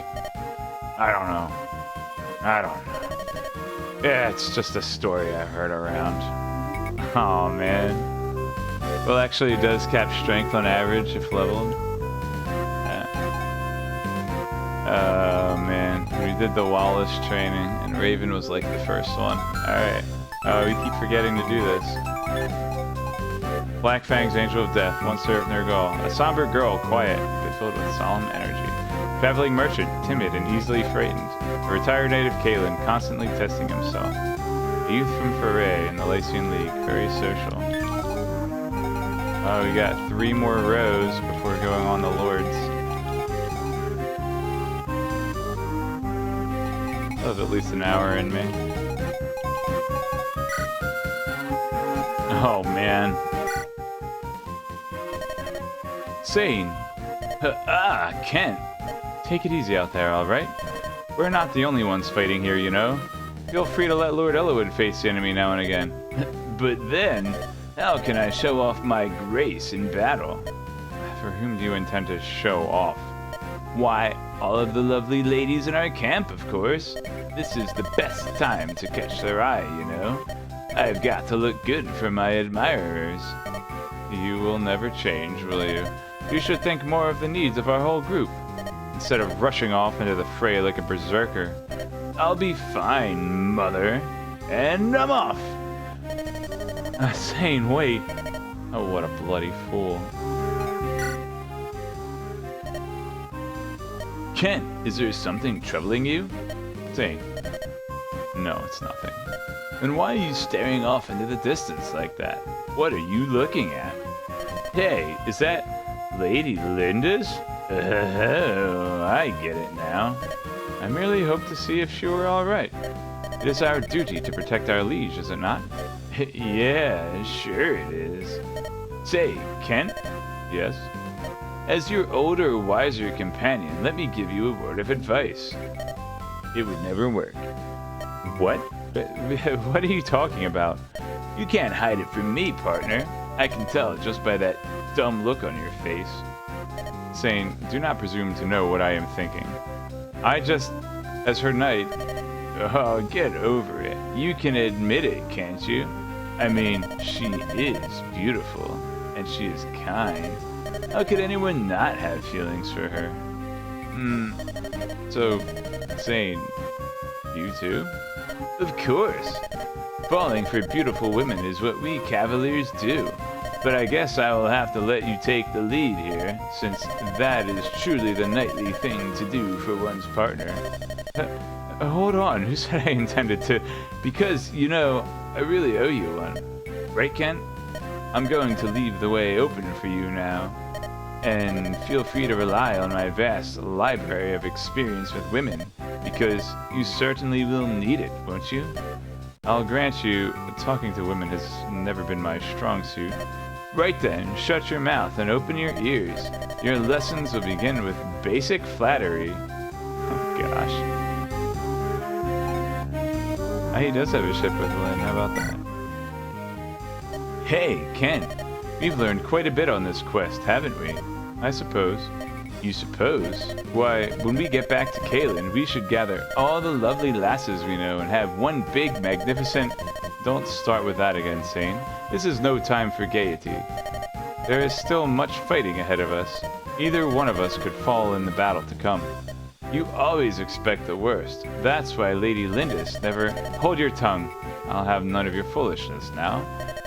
I don't know. Yeah, it's just a story I heard around. Oh man. Well, actually, it does cap strength on average if leveled. Yeah. Oh man, we did the Wallace training, and Raven was like the first one. Alright. Oh, we keep forgetting to do this. Black Fang's Angel of Death, once served near Gaul. A somber girl, quiet, but filled with solemn energy. Traveling merchant, timid and easily frightened. A retired native Kalen, constantly testing himself. A youth from Foray in the Lycian League, very social. Oh, we got 3 more rows before going on the Lords. I'll have at least an hour in me. Oh man. Sane. Kent. Take it easy out there, alright? We're not the only ones fighting here, you know. Feel free to let Lord Ellawood face the enemy now and again. But then, how can I show off my grace in battle? For whom do you intend to show off? Why, all of the lovely ladies in our camp, of course. This is the best time to catch their eye, you know. I've got to look good for my admirers. You will never change, will you? You should think more of the needs of our whole group, instead of rushing off into the fray like a berserker. I'll be fine, mother. And I'm off. Sane, wait. Oh, what a bloody fool. Kent, is there something troubling you? Sane. No, it's nothing. Then why are you staring off into the distance like that? What are you looking at? Hey, is that Lady Linda's? Oh, I get it now. I merely hope to see if she were all right. It is our duty to protect our liege, is it not? Yeah, sure it is. Say, Kent? Yes? As your older, wiser companion, let me give you a word of advice. It would never work. What? What are you talking about? You can't hide it from me, partner. I can tell just by that dumb look on your face. Sane, do not presume to know what I am thinking. I just, as her knight... Oh, get over it. You can admit it, can't you? I mean, she is beautiful, and she is kind. How could anyone not have feelings for her? So, Sane, you too? Of course. Falling for beautiful women is what we cavaliers do. But I guess I will have to let you take the lead here, since that is truly the knightly thing to do for one's partner. Hold on, who said I intended to? Because, you know, I really owe you one. Right, Kent? I'm going to leave the way open for you now. And feel free to rely on my vast library of experience with women, because you certainly will need it, won't you? I'll grant you, talking to women has never been my strong suit. Right then, shut your mouth and open your ears. Your lessons will begin with basic flattery. Oh gosh. He does have a ship with Lynn, how about that? Hey, Ken, we've learned quite a bit on this quest, haven't we? I suppose. You suppose? Why, when we get back to Kalen, we should gather all the lovely lasses we know and have one big, magnificent... Don't start with that again, Sane. This is no time for gaiety. There is still much fighting ahead of us. Either one of us could fall in the battle to come. You always expect the worst. That's why Lady Lindis never... Hold your tongue. I'll have none of your foolishness now.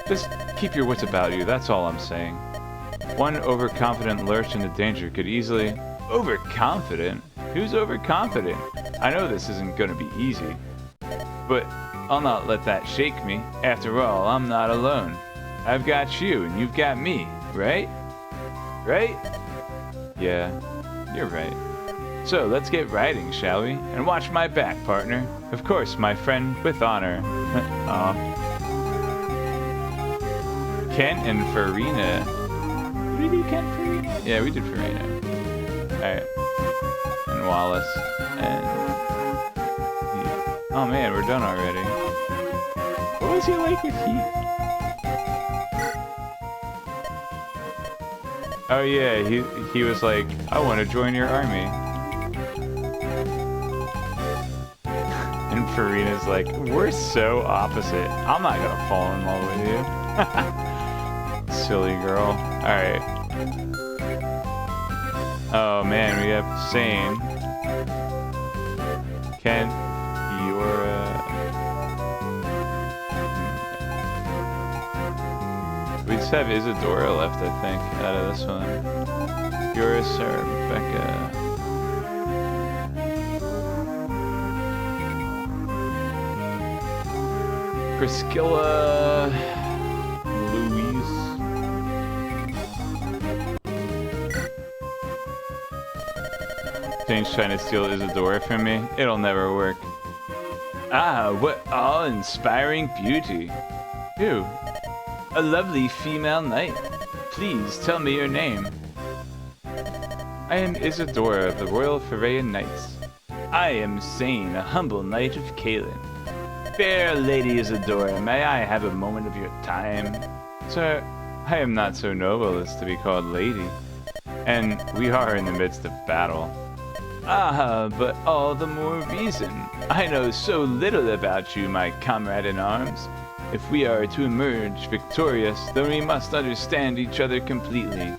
Just keep your wits about you, that's all I'm saying. One overconfident lurch into danger could easily... Overconfident? Who's overconfident? I know this isn't gonna be easy. But I'll not let that shake me. After all, I'm not alone. I've got you and you've got me, right? Right? Yeah, you're right. So let's get riding, shall we? And watch my back, partner. Of course, my friend with honor. Aw. Kent and Farina. Did we do Kent and Farina? Yeah, we did Farina. Alright. And Wallace. And... yeah. Oh man, we're done already. What was he like with Heath? Oh yeah, he was like, I want to join your army. And Farina's like, we're so opposite. I'm not gonna fall in love with you. Silly girl. Alright. Oh man, we have Sane. Kent, you're we just have Isadora left, I think, out of this one. Eurus or Rebecca. Priscilla, Louise. Jane's trying to steal Isadora from me. It'll never work. Ah, what awe-inspiring beauty. Who? A lovely female knight. Please tell me your name. I am Isadora of the Royal Ferayan Knights. I am Zane, a humble knight of Kalin. Fair Lady Isadora, may I have a moment of your time? Sir, I am not so noble as to be called lady, and we are in the midst of battle. Ah, but all the more reason. I know so little about you, my comrade in arms. If we are to emerge victorious, then we must understand each other completely.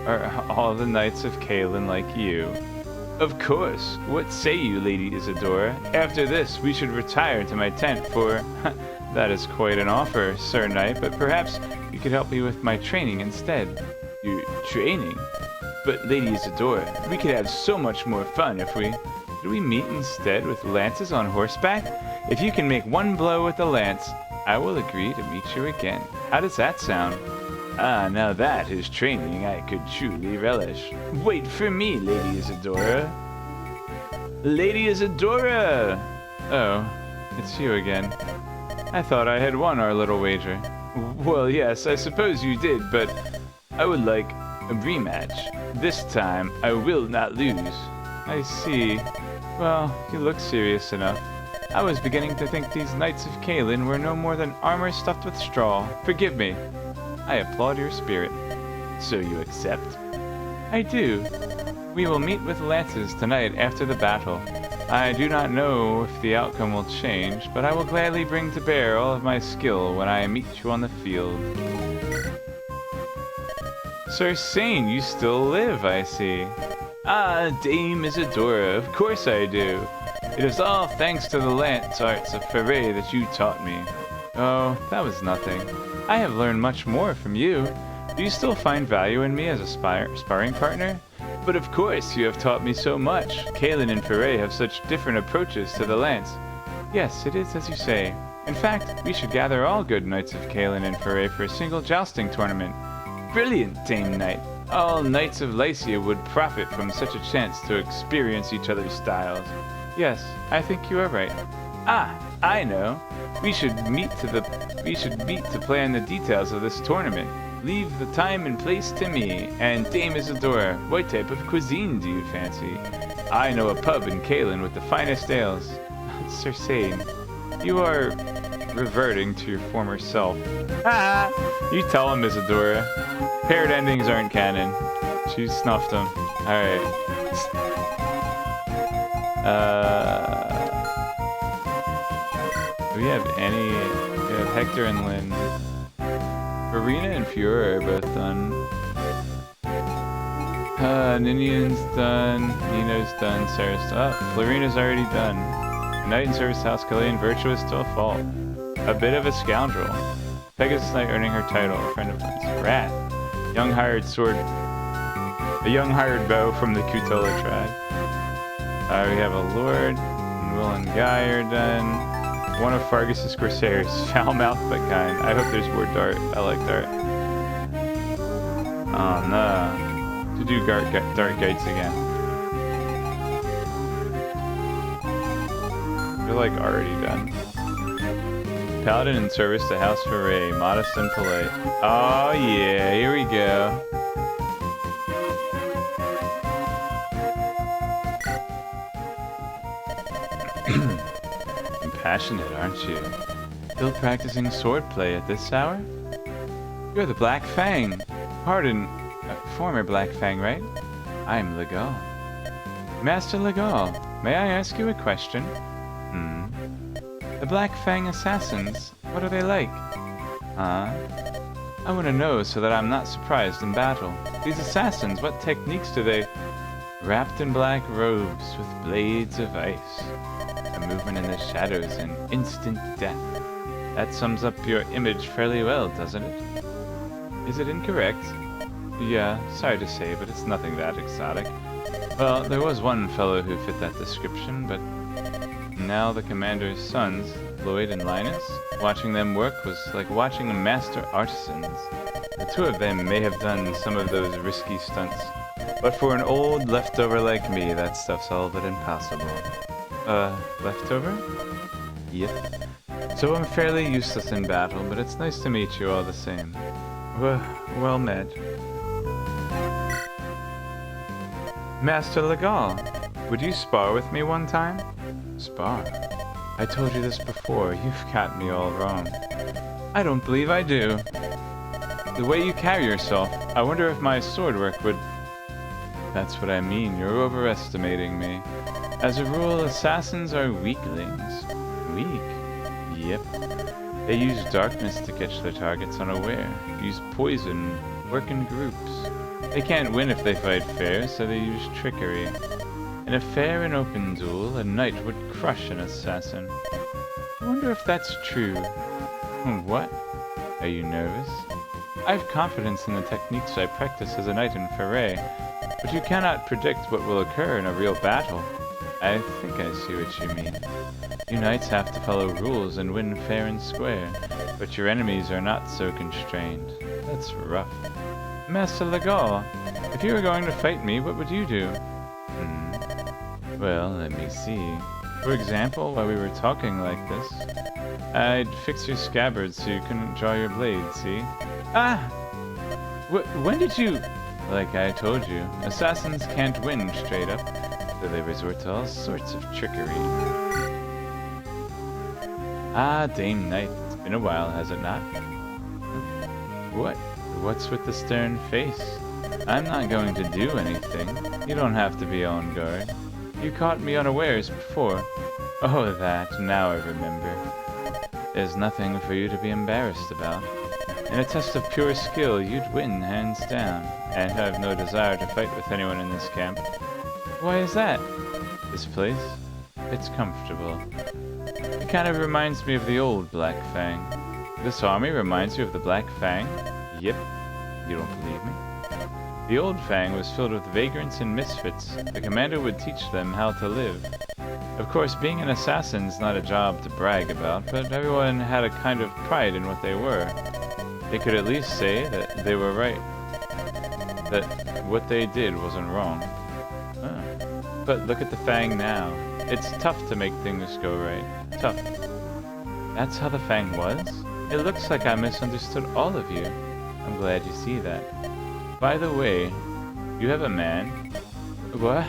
Are all the knights of Kalin like you? Of course. What say you, Lady Isadora? After this, we should retire to my tent, for that is quite an offer, Sir Knight, but perhaps you could help me with my training instead. Your training? But Lady Isadora, we could have so much more fun if we... Could we meet instead with lances on horseback? If you can make one blow with the lance, I will agree to meet you again. How does that sound? Ah, now that is training I could truly relish. Wait for me, Lady Isadora. Lady Isadora! Oh, it's you again. I thought I had won our little wager. Well, yes, I suppose you did, but I would like a rematch. This time, I will not lose. I see. Well, you look serious enough. I was beginning to think these Knights of Kalin were no more than armor stuffed with straw. Forgive me. I applaud your spirit. So you accept? I do. We will meet with lances tonight after the battle. I do not know if the outcome will change, but I will gladly bring to bear all of my skill when I meet you on the field. Sir Sane, you still live, I see. Ah, Dame Isadora, of course I do. It is all thanks to the lance arts of Foray that you taught me. Oh, that was nothing. I have learned much more from you. Do you still find value in me as a sparring partner? But of course, you have taught me so much. Kalin and Foray have such different approaches to the lance. Yes, it is as you say. In fact, we should gather all good knights of Kalin and Foray for a single jousting tournament. Brilliant, Dame Knight. All knights of Lycia would profit from such a chance to experience each other's styles. Yes, I think you are right. Ah, I know. We should meet to plan the details of this tournament. Leave the time and place to me. And Dame Isadora, what type of cuisine do you fancy? I know a pub in Kalin with the finest ales. Sir Sane, you are reverting to your former self. Ah! You tell him, Isadora. Paired endings aren't canon. She snuffed him. Alright. Do we have any... We have Hector and Lynn. Verena and Fiora are both done. Ninian's done. Nino's done. Sarah's done. Oh, Florina's already done. A knight in service to House Kalain, virtuous to a fault. A bit of a scoundrel. Pegasus Knight earning her title. A friend of one's. Wrath. Young hired sword. A young hired bow from the Kutola tribe. We have a Lord, and Will and Guy are done. One of Fargus's Corsairs, foul-mouthed but kind. I hope there's more Dart. I like Dart. Oh no. To do Dart Gates again. like already done. Paladin in service to House Foray, modest and polite. Oh yeah, here we go. Compassionate, aren't you? Still practicing swordplay at this hour? You're the Black Fang. Pardon, former Black Fang, right? I'm Legal. Master Legal, may I ask you a question? The Black Fang assassins, what are they like? Huh? I want to know so that I'm not surprised in battle. These assassins, what techniques do they... Wrapped in black robes with blades of ice. A movement in the shadows and instant death. That sums up your image fairly well, doesn't it? Is it incorrect? Yeah, sorry to say, but it's nothing that exotic. Well, there was one fellow who fit that description, but now the commander's sons, Lloyd and Linus, watching them work was like watching master artisans. The two of them may have done some of those risky stunts, but for an old leftover like me, that stuff's all but impossible. Leftover? Yep. So I'm fairly useless in battle, but it's nice to meet you all the same. Well met. Master Legal, would you spar with me one time? Spar? I told you this before, you've got me all wrong. I don't believe I do. The way you carry yourself, I wonder if my sword work would... That's what I mean, you're overestimating me. As a rule, assassins are weaklings. Weak? Yep. They use darkness to catch their targets unaware, use poison, work in groups. They can't win if they fight fair, so they use trickery. In a fair and open duel, a knight would crush an assassin. I wonder if that's true. What? Are you nervous? I have confidence in the techniques I practice as a knight in foray, but you cannot predict what will occur in a real battle. I think I see what you mean. You knights have to follow rules and win fair and square, but your enemies are not so constrained. That's rough. Master Legal, if you were going to fight me, what would you do? Well, let me see. For example, while we were talking like this, I'd fix your scabbard so you couldn't draw your blade, see? Ah! When did you... Like I told you, assassins can't win straight up, so they resort to all sorts of trickery. Ah, Dame Knight, it's been a while, has it not? What? What's with the stern face? I'm not going to do anything. You don't have to be on guard. You caught me unawares before. Oh, that. Now I remember. There's nothing for you to be embarrassed about. In a test of pure skill, you'd win hands down, and have no desire to fight with anyone in this camp. Why is that? This place? It's comfortable. It kind of reminds me of the old Black Fang. This army reminds you of the Black Fang? Yep. You don't believe me? The old Fang was filled with vagrants and misfits. The commander would teach them how to live. Of course, being an assassin's not a job to brag about, but everyone had a kind of pride in what they were. They could at least say that they were right. That what they did wasn't wrong. But look at the Fang now. It's tough to make things go right. Tough. That's how the Fang was? It looks like I misunderstood all of you. I'm glad you see that. By the way, you have a man. What?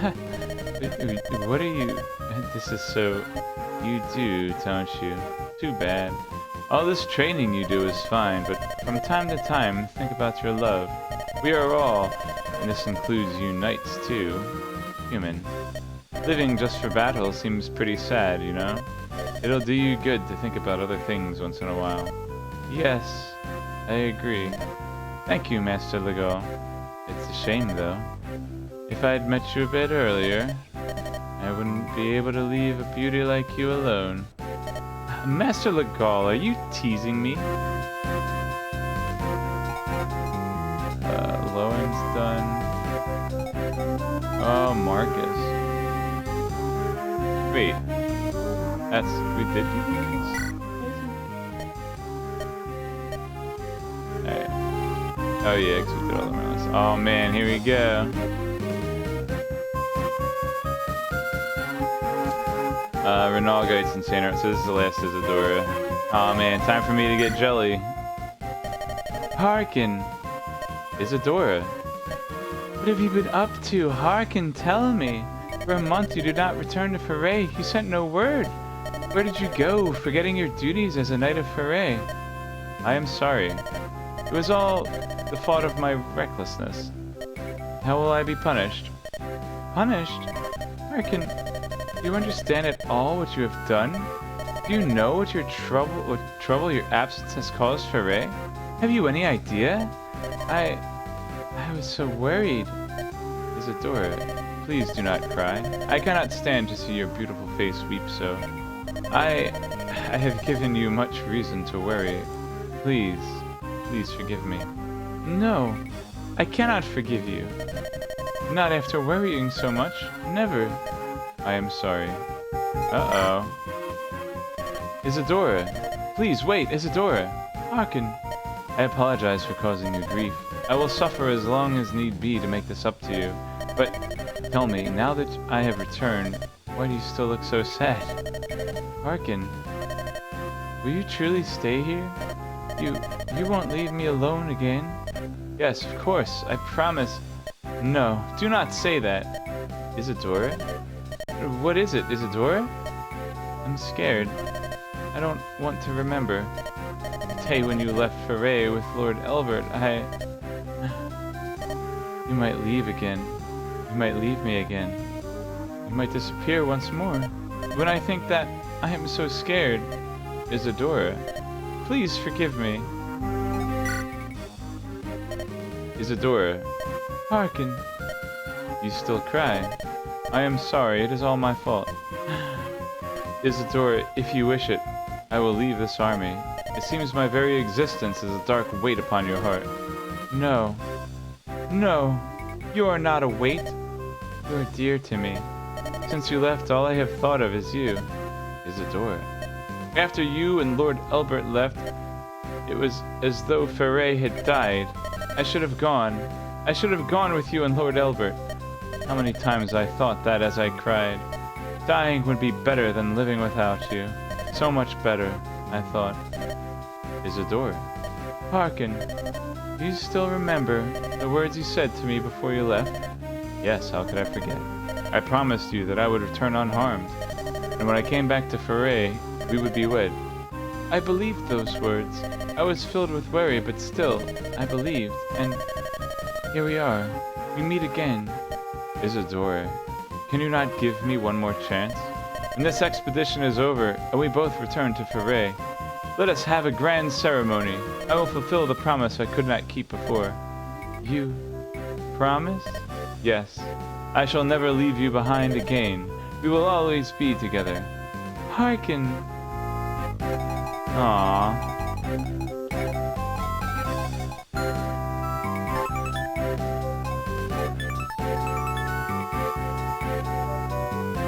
What are you? This is so... You do, don't you? Too bad. All this training you do is fine, but from time to time, think about your love. We are all, and this includes you knights too, human. Living just for battle seems pretty sad, you know? It'll do you good to think about other things once in a while. Yes, I agree. Thank you, Master Legal. It's a shame, though. If I'd met you a bit earlier, I wouldn't be able to leave a beauty like you alone. Master Legal, are you teasing me? Lowen's done. Oh, Marcus. Wait. We did do these? Alright. Oh yeah, because we did all the rounds. Oh man, here we go. Renalgite's and Saint Art. So this is the last Isadora. Aw man, time for me to get jelly. Harkin! Isadora. What have you been up to? Harkin, tell me. For a month you did not return to Foray. You sent no word. Where did you go, forgetting your duties as a knight of Foray? I am sorry. It was all the fault of my recklessness. How will I be punished? Punished? Harkin, do you understand at all what you have done? Do you know what trouble your absence has caused Foray? Have you any idea? I was so worried. Isadora, please do not cry. I cannot stand to see your beautiful face weep so. I have given you much reason to worry. Please forgive me. No, I cannot forgive you. Not after worrying so much. Never. I am sorry. Uh-oh. Isadora, please wait, Isadora. Harkin. I apologize for causing you grief. I will suffer as long as need be to make this up to you. But tell me, now that I have returned, why do you still look so sad? Harkin, will you truly stay here? You won't leave me alone again? Yes, of course, I promise. No, do not say that. Isadora? What is it, Isadora? I'm scared. I don't want to remember. The day when you left Foray with Lord Elbert, You might leave again. You might leave me again. You might disappear once more. When I think that, I am so scared. Isadora, please forgive me. Isadora. Harkin. You still cry. I am sorry, it is all my fault. Isadora, if you wish it, I will leave this army. It seems my very existence is a dark weight upon your heart. No. No. You are not a weight. You are dear to me. Since you left, all I have thought of is you. Isadora. After you and Lord Elbert left, it was as though Foray had died. I should have gone. I should have gone with you and Lord Elbert. How many times I thought that as I cried. Dying would be better than living without you. So much better, I thought. Isadora. Harkin. Do you still remember the words you said to me before you left? Yes, how could I forget? I promised you that I would return unharmed, and when I came back to Foray, we would be wed. I believed those words. I was filled with worry, but still, I believed, and here we are. We meet again. Isadora, can you not give me one more chance? When this expedition is over, and we both return to Foray, let us have a grand ceremony. I will fulfill the promise I could not keep before. You promise? Yes. I shall never leave you behind again. We will always be together. Harkin. Aww.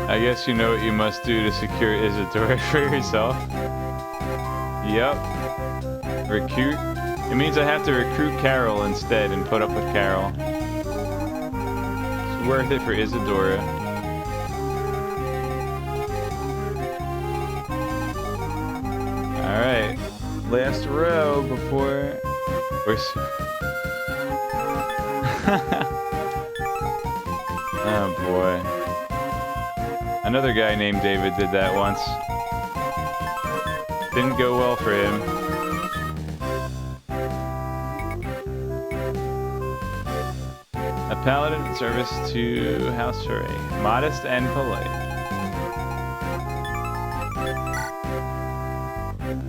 I guess you know what you must do to secure Isadora for yourself. Yep. Recruit. It means I have to recruit Carol instead and put up with Carol. It's worth it for Isadora. Alright. Last row before... Oh boy. Another guy named David did that once. Didn't go well for him. A paladin in service to House Foray. Modest and polite.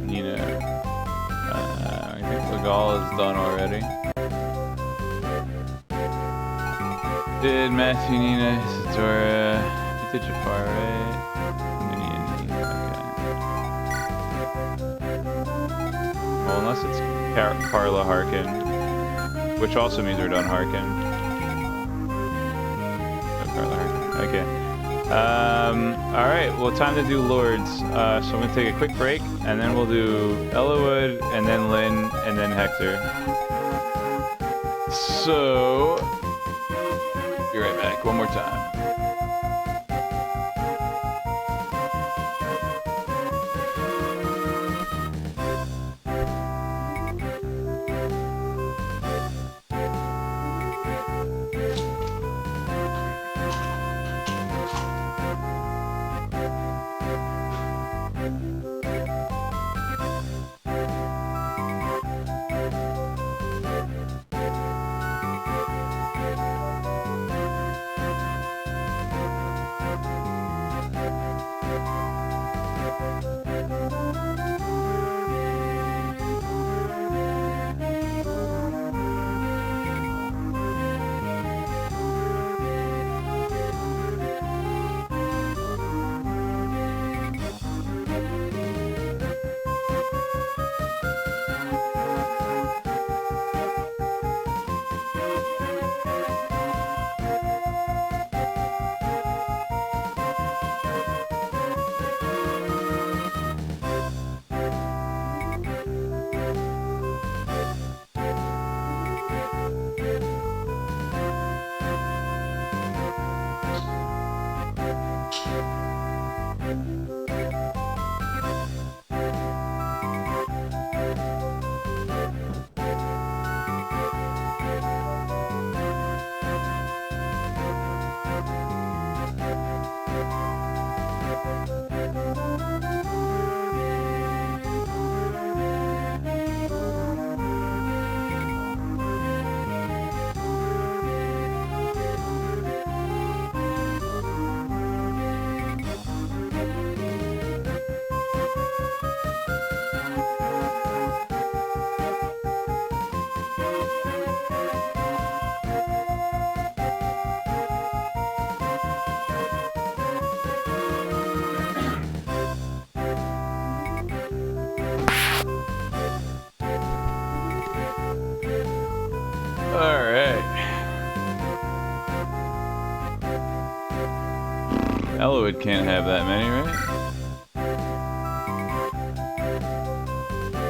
You know, I think Legal is done already. Did Matthew, Nina, Isadora... Did Jafar, right? Minion, okay. Well, unless it's Carla Harkin, which also means we're done Harkin. Oh, Carla Harkin. Okay. Alright, well, time to do Lords. So I'm going to take a quick break, and then we'll do Ellawood, and then Lynn, and then Hector. So, be right back one more time. Elwood can't have that many, right?